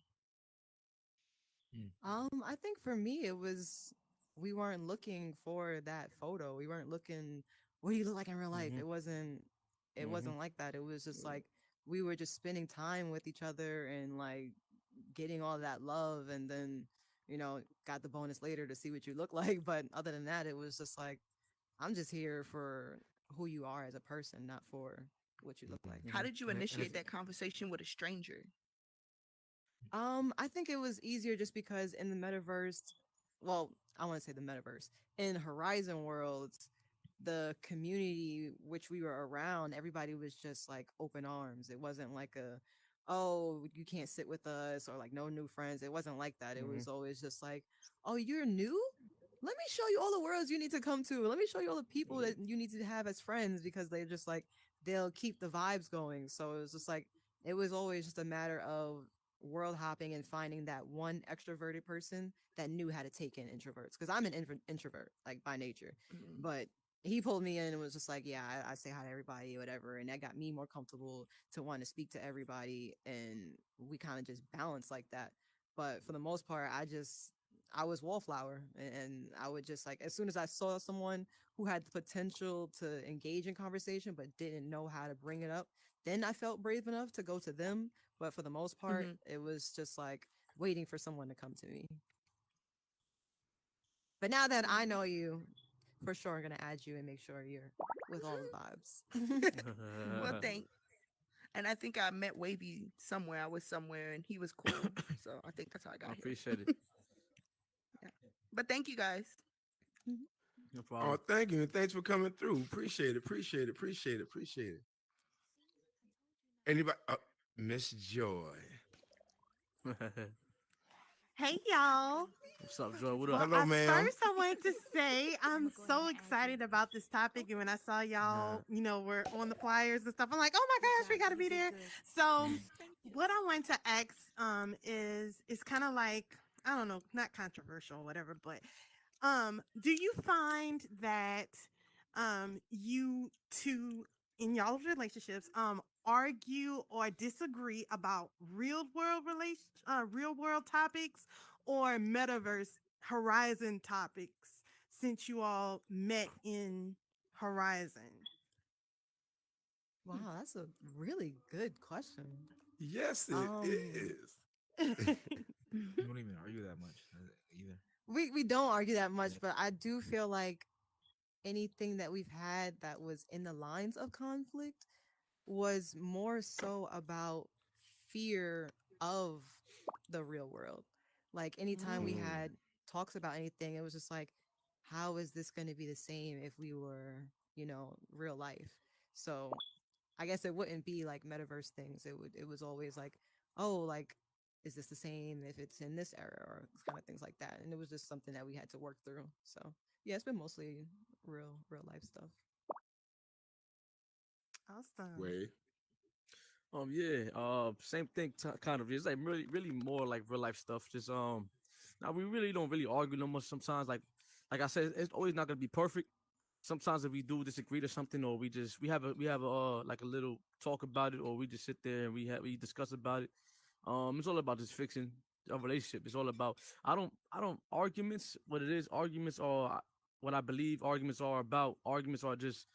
I think for me it was we weren't looking for that photo. We weren't looking what do you look like in real life? It wasn't like that. It was just like we were just spending time with each other and like getting all that love and then, got the bonus later to see what you look like. But other than that, it was just like I'm just here for who you are as a person, not for what you look like. How did you And initiate it's that conversation with a stranger? I think it was easier just because in the metaverse, well, I want to say the metaverse. In Horizon Worlds, the community which we were around, everybody was just like open arms. It wasn't like oh, you can't sit with us or like no new friends. It wasn't like that. It was always just like, oh, you're new? Let me show you all the worlds you need to come to. Let me show you all the people that you need to have as friends because they're just like, they'll keep the vibes going. So it was just like, it was always just a matter of world hopping and finding that one extroverted person that knew how to take in introverts because I'm an introvert like by nature, Mhm. but he pulled me in and was just like, yeah, I say hi to everybody, whatever, and that got me more comfortable to want to speak to everybody, and we kind of just balanced like that. But for the most part, I was wallflower, and I would just like as soon as I saw someone who had the potential to engage in conversation but didn't know how to bring it up, then I felt brave enough to go to them. But for the most part, Mhm. it was just like waiting for someone to come to me. But now that I Mhm. know you, for sure gonna add you and make sure you're with all the vibes. Well, thank. And I think I met Wavy somewhere. I was somewhere and he was cool. So I think that's how I I got here. appreciate it. Yeah. But thank you guys. No Oh, problem. thank you. And thanks for coming through. Appreciate it. Appreciate it. Appreciate it. Appreciate it. Anybody? Miss Joy. Hey y'all. What's up, Joy? What Well, up? Hello, ma'am. first I wanted to say I'm so excited about this topic, and when I saw y'all, we're on the flyers and stuff, I'm like, oh my gosh, we gotta be there. So, what I wanted to ask is it's kind of like, I don't know, not controversial or whatever, but do you find that you two in y'all's relationships argue or disagree about real world topics or metaverse horizon topics since you all met in Horizon? Wow, that's a really good question. Yes, it is. We don't even argue that much either. We don't argue that much, Yeah. but I do feel like anything that we've had that was in the lines of conflict was more so about fear of the real world. Like anytime we Mm. had talks about anything, it was just like, how is this going to be the same if we were, real life? So I guess it wouldn't be like metaverse things. It was always like, oh, like, is this the same if it's in this era or kind of things like that? And it was just something that we had to work through. So yeah, it's been mostly real life stuff. Awesome. Wait. Yeah, same thing, kind of. It's like really more like real life stuff. Just now we really don't really argue no much. Sometimes, like I said, it's always not gonna be perfect. Sometimes if we do disagree to something, or we have a like a little talk about it, or we just sit there and we discuss about it. It's all about just fixing a relationship. It's all about I don't arguments. What it is, arguments are what I believe arguments are about. Arguments are just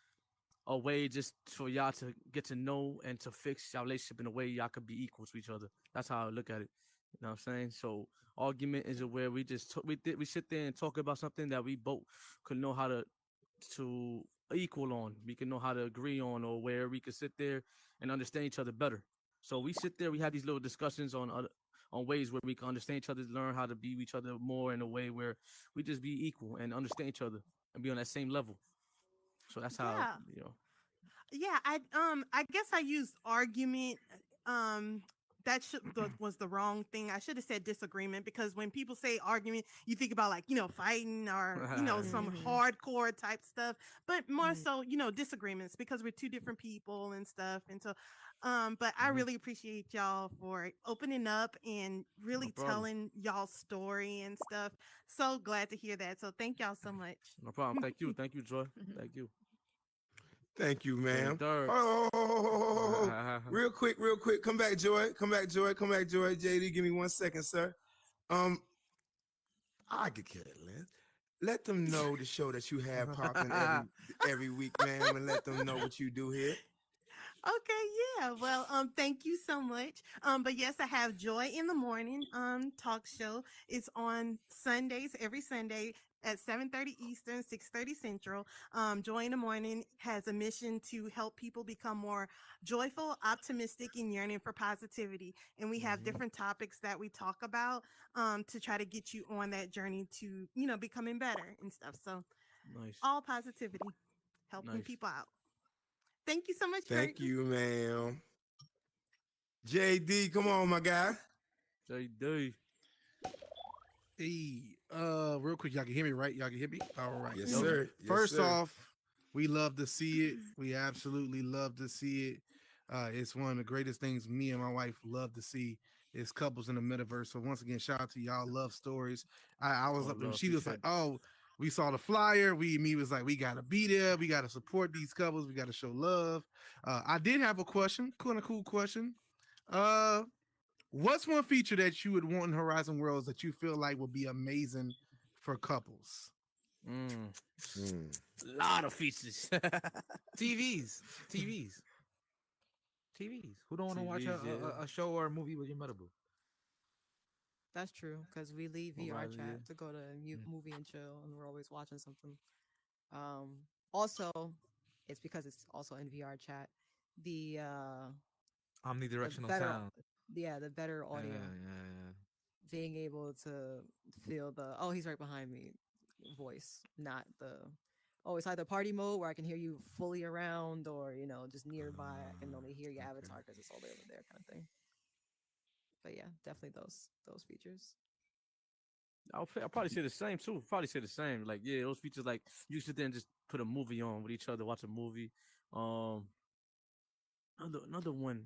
a way just for y'all to get to know and to fix your relationship in a way y'all could be equal to each other. That's how I look at it. You know what I'm saying? So argument is a where we just we sit there and talk about something that we both could know how to equal on. We can know how to agree on, or where we could sit there and understand each other better. So we sit there, we have these little discussions on ways where we can understand each other, learn how to be with each other more in a way where we just be equal and understand each other and be on that same level. So that's how Yeah. Yeah, I guess I used argument. Um was the wrong thing. I should have said disagreement, because when people say argument, you think about like, fighting or, some Mhm. hardcore type stuff, but more Mhm. so, disagreements, because we're two different people and stuff. And so but I Mhm. really appreciate y'all for opening up and No really problem. telling y'all story and stuff. So glad to hear that. So thank y'all so much. No problem. Thank you. Thank you, Joy. Thank you. Thank you, And ma'am. Dirks. Oh, real quick, real quick. Come back, Joy. Come back, Joy. Come back, Joy. JD, give me 1 second, sir. I could care less. Let them know the show that you have popping every week, ma'am, and let them know what you do here. Okay, yeah. Well, thank you so much. But yes, I have Joy in the Morning talk show. It's on Sundays, every Sunday at 7:30 Eastern, 6:30 Central. Joy in the Morning has a mission to help people become more joyful, optimistic, and yearning for positivity. And we have Mhm. different topics that we talk about to try to get you on that journey to, becoming better and stuff. So Nice. all positivity, helping Nice. people out. Thank you so much for Thank you, ma'am. JD, come on, my guy. JD. Hey, real quick, y'all can hear me, right? Y'all can hear me? All right. Yes, Yo. sir. Yes, First sir. off, we love to see it. We absolutely love to see it. It's one of the greatest things me and my wife love to see is couples in the metaverse. So once again, shout out to y'all. Love stories. I was Oh, up and Lord, she was like, appreciate it. "Oh, we saw the flyer. Me was like, we gotta be there. We gotta support these couples. We gotta show love." I did have a question, kind of cool question. Uh, What's one feature that you would want in Horizon Worlds that you feel like would be amazing for couples? Mm. Mm. Lot of features. TVs, TVs, TVs. Who don't want to watch TVs, yeah. a show or a movie with your meta boo? That's true because we leave VR Horizon, yeah. chat to go to movie and chill, and we're always watching something. Also, it's because it's also in VR chat. The the Omnidirectional better, sound. yeah, the better Yeah, audio. yeah, Being able to feel the oh he's right behind me voice, not the oh it's either party mode where I can hear you fully around or just nearby. I can only hear your okay. avatar because it's all the way over there kind of thing. But yeah, definitely those features. I'll probably say the same too. Probably say the same. Like, yeah, those features like you sit there and just put a movie on with each other, watch a movie. Um, another one,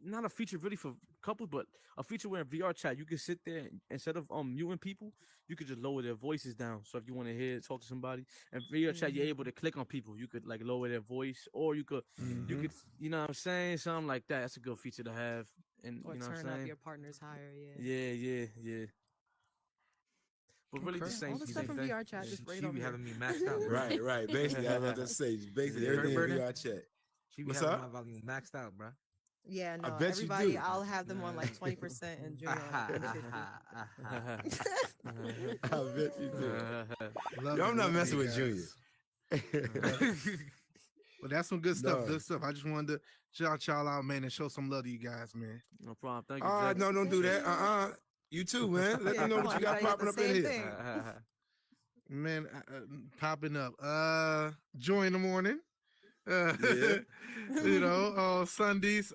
not a feature really for couples, but a feature where in VR chat you can sit there and instead of muting people, you could just lower their voices down. So if you want to hear talk to somebody, and VR chat you're able to click on people. You could like lower their voice, or you Mhm. could you know what I'm saying, something like that. That's a good feature to have, and Or you know what I'm turn up saying. your partners higher. Yeah. Yeah. But really the Okay. Yeah, same all the She stuff same be from thing. VR chat Yeah. just right she over be here. having me maxed out, bro. Right. Basically, I was about to say, basically Yeah. everything in Burden? VR chat. She be What's having my up? volume maxed out, bro. Yeah, I no, bet you everybody, do. I'll have them on like 20% and Junior on like Aha, 150. aha, aha. I bet you do. Love Yo, it. I'm not Love messing it, with Junior. guys. But that's some good stuff. No. Good stuff. I just wanted to shout y'all out, man, and show some love to you guys, man. No problem. Thank you, Jay. No, don't do Appreciate that. it. You too, man. Let Yeah, them know come what on, you you got gotta get popping the up in same here. thing. Man, popping up. Joy in the morning. Uh, Yeah. Sundays.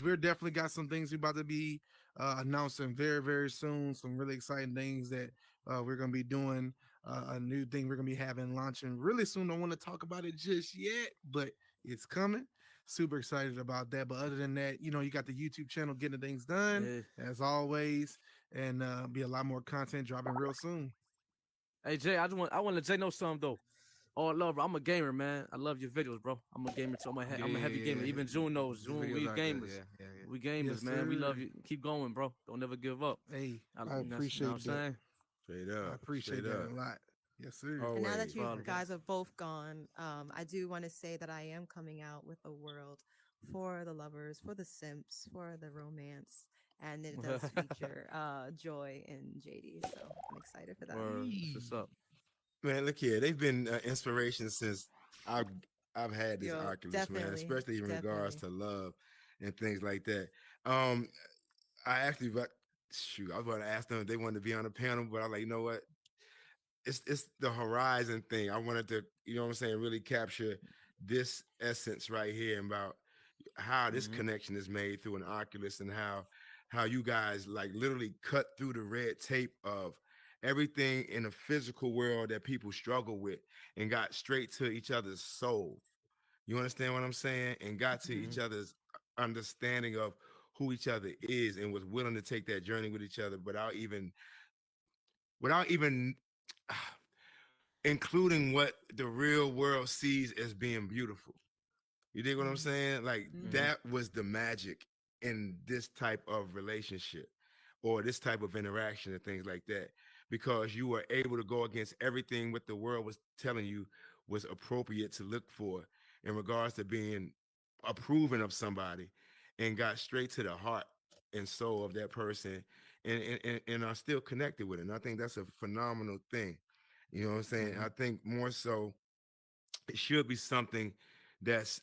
We're definitely got some things we're about to be announcing very, very soon. Some really exciting things that we're gonna be doing. A new thing we're gonna be having launching really soon. Don't want to talk about it just yet, but it's coming. Super excited about that. But other than that, you got the YouTube channel getting things done Yeah. as always, and be a lot more content dropping real soon. Hey Jay, I want to let Jay know something though. Oh, love, bro. I'm a gamer, man. I love your videos, bro. I'm a gamer too. I'm a heavy gamer. Even June knows. His June, videos we are good. gamers. Yeah. We Yes, gamers, man. We love sir. you. Keep going, bro. Don't never give up. Hey, I You know what I'm appreciate that. saying? Straight I up. appreciate Straight that up. a lot. Yes, sir. And now Always. that you Problem. guys have both gone, I do want to say that I am coming out with a world for the lovers, for the simps, for the romance, and it does feature Joy and JD. So I'm excited for that. Word. That's what's up. Man, look here. They've been inspiration since I've I've had this Yo, Oculus, man, definitely, especially in regards definitely. to love and things like that. Um, I actually, but shoot, I was going to ask them if they wanted to be on the panel, but I'm like, you know what? It's the horizon thing. I wanted to, you know what I'm saying, really capture this essence right here about how this Mm-hmm. connection is made through an Oculus and how you guys like literally cut through the red tape of everything in the physical world that people struggle with and got straight to each other's soul. You understand what I'm saying? And got to Mm-hmm. each other's understanding of who each other is and was willing to take that journey with each other without even including what the real world sees as being beautiful. You dig what I'm saying? Like Mm-hmm. that was the magic in this type of relationship or this type of interaction and things like that. Because you were able to go against everything what the world was telling you was appropriate to look for in regards to being approving of somebody and got straight to the heart and soul of that person and are still connected with it. And I think that's a phenomenal thing. You know what I'm saying? Mm-hmm. I think more so it should be something that's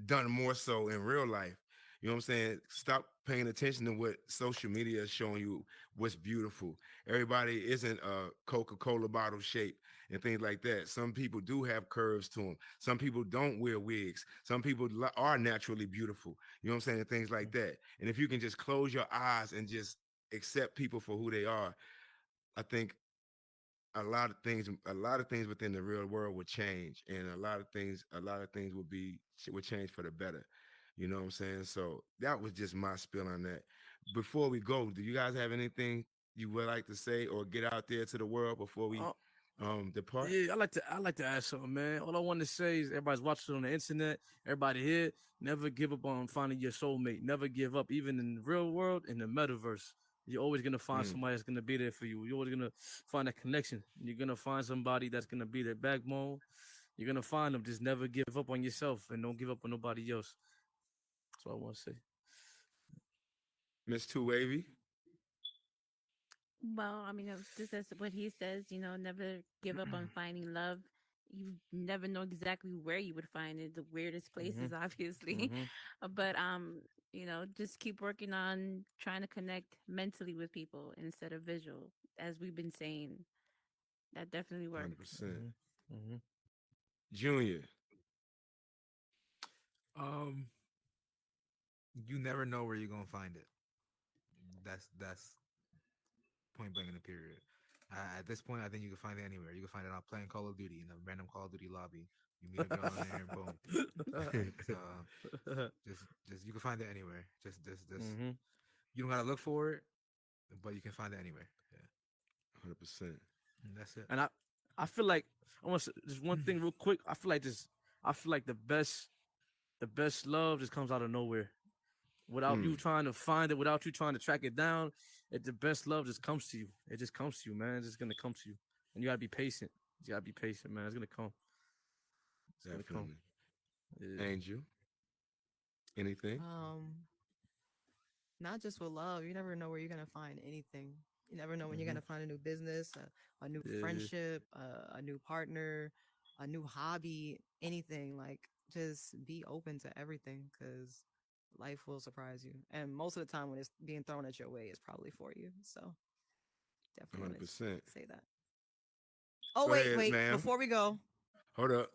done more so in real life. You know what I'm saying? Stop paying attention to what social media is showing you what's beautiful. Everybody isn't a Coca-Cola bottle shape and things like that. Some people do have curves to them. Some people don't wear wigs. Some people are naturally beautiful. You know what I'm saying? And things like that. And if you can just close your eyes and just accept people for who they are, I think a lot of things within the real world would change and a lot of things would change for the better. You know what I'm saying? So that was just my spill on that. Before we go, do you guys have anything you would like to say or get out there to the world before we Oh, depart? yeah, I like to add something, man. All I want to say is everybody's watching on the internet. Everybody here, never give up on finding your soulmate. Never give up, even in the real world, in the metaverse. You're always gonna find Mm. somebody that's gonna be there for you. You're always gonna find that connection. You're gonna find somebody that's gonna be their backbone. You're gonna find them. Just never give up on yourself and don't give up on nobody else. That's what I want to say. Miss Two Wavy. Well, I mean, just as what he says, never give up on finding love. You never know exactly where you would find it, the weirdest places, obviously. But just keep working on trying to connect mentally with people instead of visual, as we've been saying. That definitely works. 100%. Junior. Um, you never know where you're gonna find it. That's point blank in the period. At this point, I think you can find it anywhere. You can find it on playing Call of Duty in a random Call of Duty lobby. You meet a girl in there, boom. Just you can find it anywhere. Just you don't gotta look for it, but you can find it anywhere. Yeah, 100%. and that's it. And I feel like I want to just one thing real quick. I feel like the best love just comes out of nowhere. Without you trying to find it, without you trying to track it down, the best love just comes to you. It just comes to you, man. It's just gonna come to you, and you gotta be patient. You gotta be patient, man. It's gonna come. It's gonna come. Definitely. Yeah. Angel, anything? Not just with love. You never know where you're gonna find anything. You never know when you're gonna find a new business, a new friendship, a new partner, a new hobby, anything. Like, just be open to everything, because life will surprise you. And most of the time, when it's being thrown at your way, it's probably for you. So definitely 100%. say that. Oh, Go wait, ahead, wait. ma'am. Before we go, Hold up.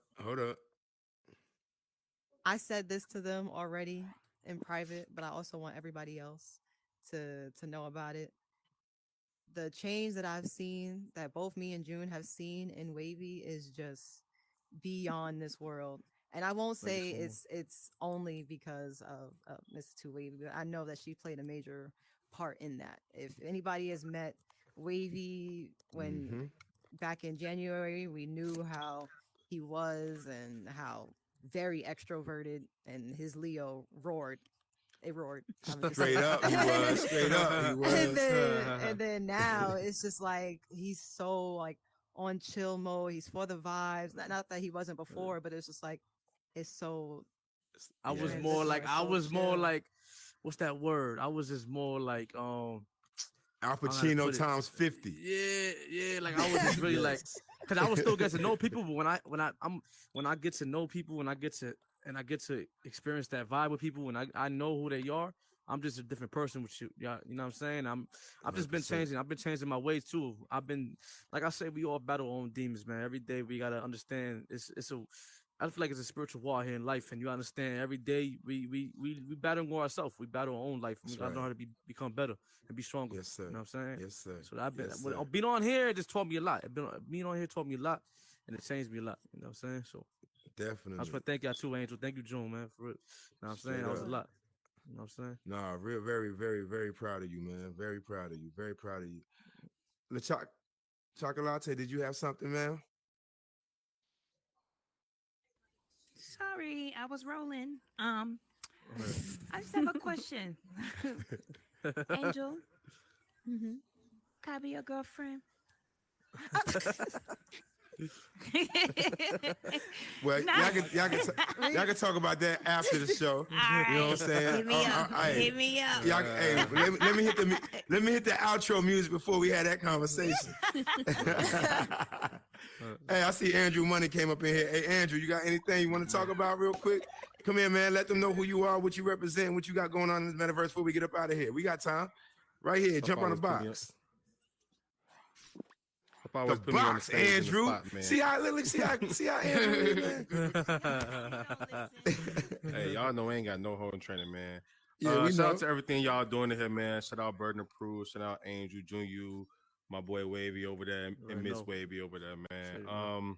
I said this to them already in private, but I also want everybody else to know about it. The change that I've seen, that both me and June have seen in Wavy, is just beyond this world. And I won't say it's only because of Miss Two Wavy, but I know that she played a major part in that. If anybody has met Wavy when back in January, we knew how he was and how very extroverted, and his Leo roared. It roared. I'm just Straight up, he was. Straight up, he was. And then now it's just like he's so like on chill mode. He's for the vibes. Not that he wasn't before, but it's just like it's so. I was more like, what's that word? I was just more like Al Pacino times 50. Yeah. Like I was just really like, because I was still getting to know people, but when I get to know people, when I get to experience that vibe with people, when I know who they are, I'm just a different person with you. Yeah, you know what I'm saying? I've just been changing. I've been changing my ways too. I've been, like I said, we all battle our own demons, man. Every day we gotta understand I feel like it's a spiritual war here in life, and you understand every day we battling ourselves. We battle our own life. We gotta know how to become better and be stronger. Yes, sir. You know what I'm saying? Yes, sir. So I've been being on here. It just taught me a lot. Being on here taught me a lot, and it changed me a lot. You know what I'm saying? So definitely. I just want to thank y'all too, Angel. Thank you, June, man. For real. You know what I'm saying? That was a lot. You know what I'm saying? Nah, real, very, very, very proud of you, man. Very proud of you. Very proud of you. Chocolate, did you have something, man? Sorry, I was rolling. I just have a question. Angel, can I be your girlfriend? Well, y'all can talk about that after the show. Right. You know what I'm saying? Hit me up. Hit me up. Let me hit the outro music before we had that conversation. Hey, I see Andrew Money came up in here. Hey, Andrew, you got anything you want to talk about real quick? Come here, man. Let them know who you are, what you represent, what you got going on in the metaverse before we get up out of here. We got time. Right here. Jump on the box. The box, Andrew. See how Andrew is, man. Hey, y'all know I ain't got no holding training, man. Yeah, we shout know. out to everything y'all doing in here, man. Shout out Burdenofproof. Shout out Angel, Junior, my boy Wavy over there, and Miss Wavy over there, man.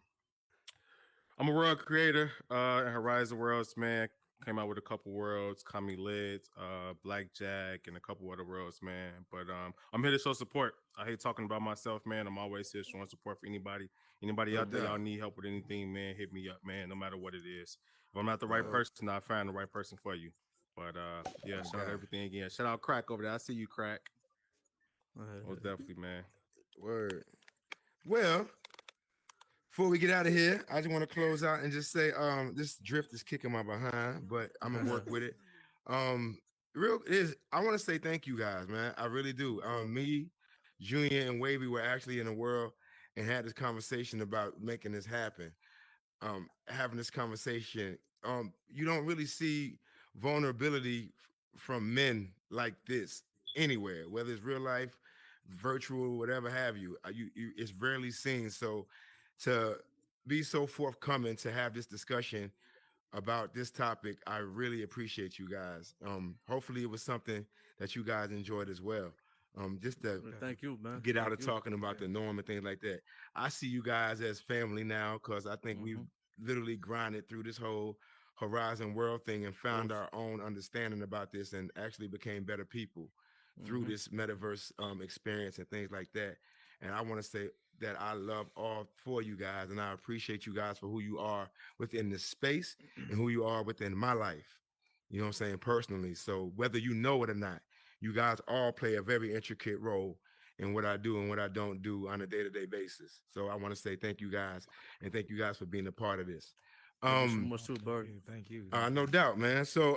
I'm a world creator in Horizon Worlds, man. Came out with a couple worlds, Kami Lids, Blackjack, and a couple other worlds, man. But I'm here to show support. I hate talking about myself, man. I'm always here showing support for anybody. Anybody out there, y'all need help with anything, man, hit me up, man, no matter what it is. If I'm not the right person, I'll find the right person for you. But yeah, shout out everything again. Shout out Crack over there. I see you, Crack. Most definitely, man. Word. Well, before we get out of here, I just want to close out and just say, this drift is kicking my behind, but I'm gonna work with it. I want to say thank you guys, man. I really do. Me, Junior and Wavy were actually in the world and had this conversation about making this happen. Having this conversation, you don't really see vulnerability from men like this anywhere, whether it's real life, virtual, whatever have you. It's rarely seen. So to be so forthcoming to have this discussion about this topic, I really appreciate you guys. Hopefully it was something that you guys enjoyed as well. Just to Thank you, man. get out Thank of you. talking about the norm and things like that. I see you guys as family now because I think we've literally grinded through this whole Horizon World thing and found our own understanding about this and actually became better people through this metaverse experience and things like that. And I want to say that I love all four of you guys and I appreciate you guys for who you are within this space and who you are within my life. You know what I'm saying? Personally. So whether you know it or not, you guys all play a very intricate role in what I do and what I don't do on a day-to-day basis. So I want to say thank you guys and thank you guys for being a part of this. Thank you so much too, Bird. Thank you. No doubt, man. So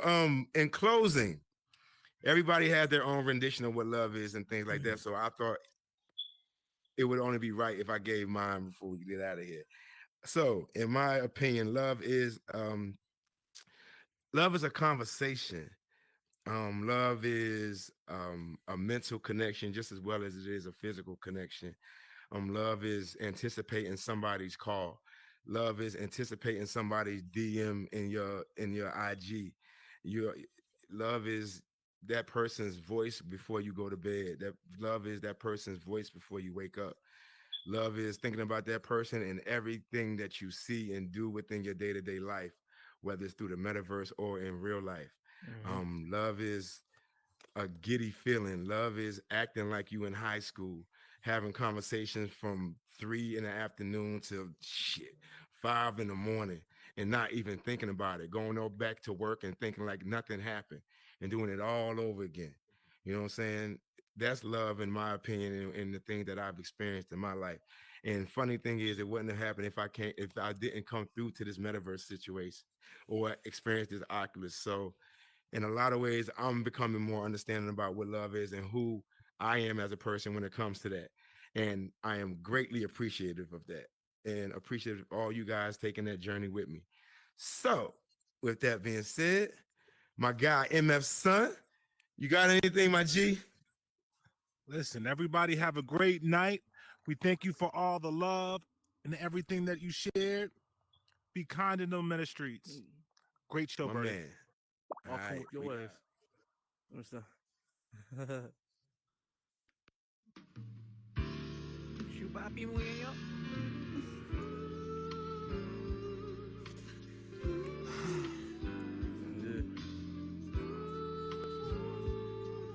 in closing, everybody has their own rendition of what love is and things like that. So I thought it would only be right if I gave mine before we get out of here. So in my opinion, love is a conversation. Love is a mental connection just as well as it is a physical connection. Love is anticipating somebody's call. Love is anticipating somebody's DM in your IG. Your love is that person's voice before you go to bed. That love is that person's voice before you wake up. Love is thinking about that person and everything that you see and do within your day-to-day life, whether it's through the metaverse or in real life. Love is a giddy feeling. Love is acting like you in high school, having conversations from 3 in the afternoon till 5 in the morning and not even thinking about it, going back to work and thinking like nothing happened and doing it all over again. You know what I'm saying? That's love, in my opinion, and the thing that I've experienced in my life. And funny thing is, it wouldn't have happened if I didn't come through to this metaverse situation or experience this Oculus. So in a lot of ways, I'm becoming more understanding about what love is and who I am as a person when it comes to that. And I am greatly appreciative of that and appreciative of all you guys taking that journey with me. So, with that being said, my guy MF Son, you got anything, my G? Listen, everybody have a great night. We thank you for all the love and everything that you shared. Be kind in the meta streets. Great show, My Birdie. man. I'll come with your ways. Understand? Shoot, Bobby,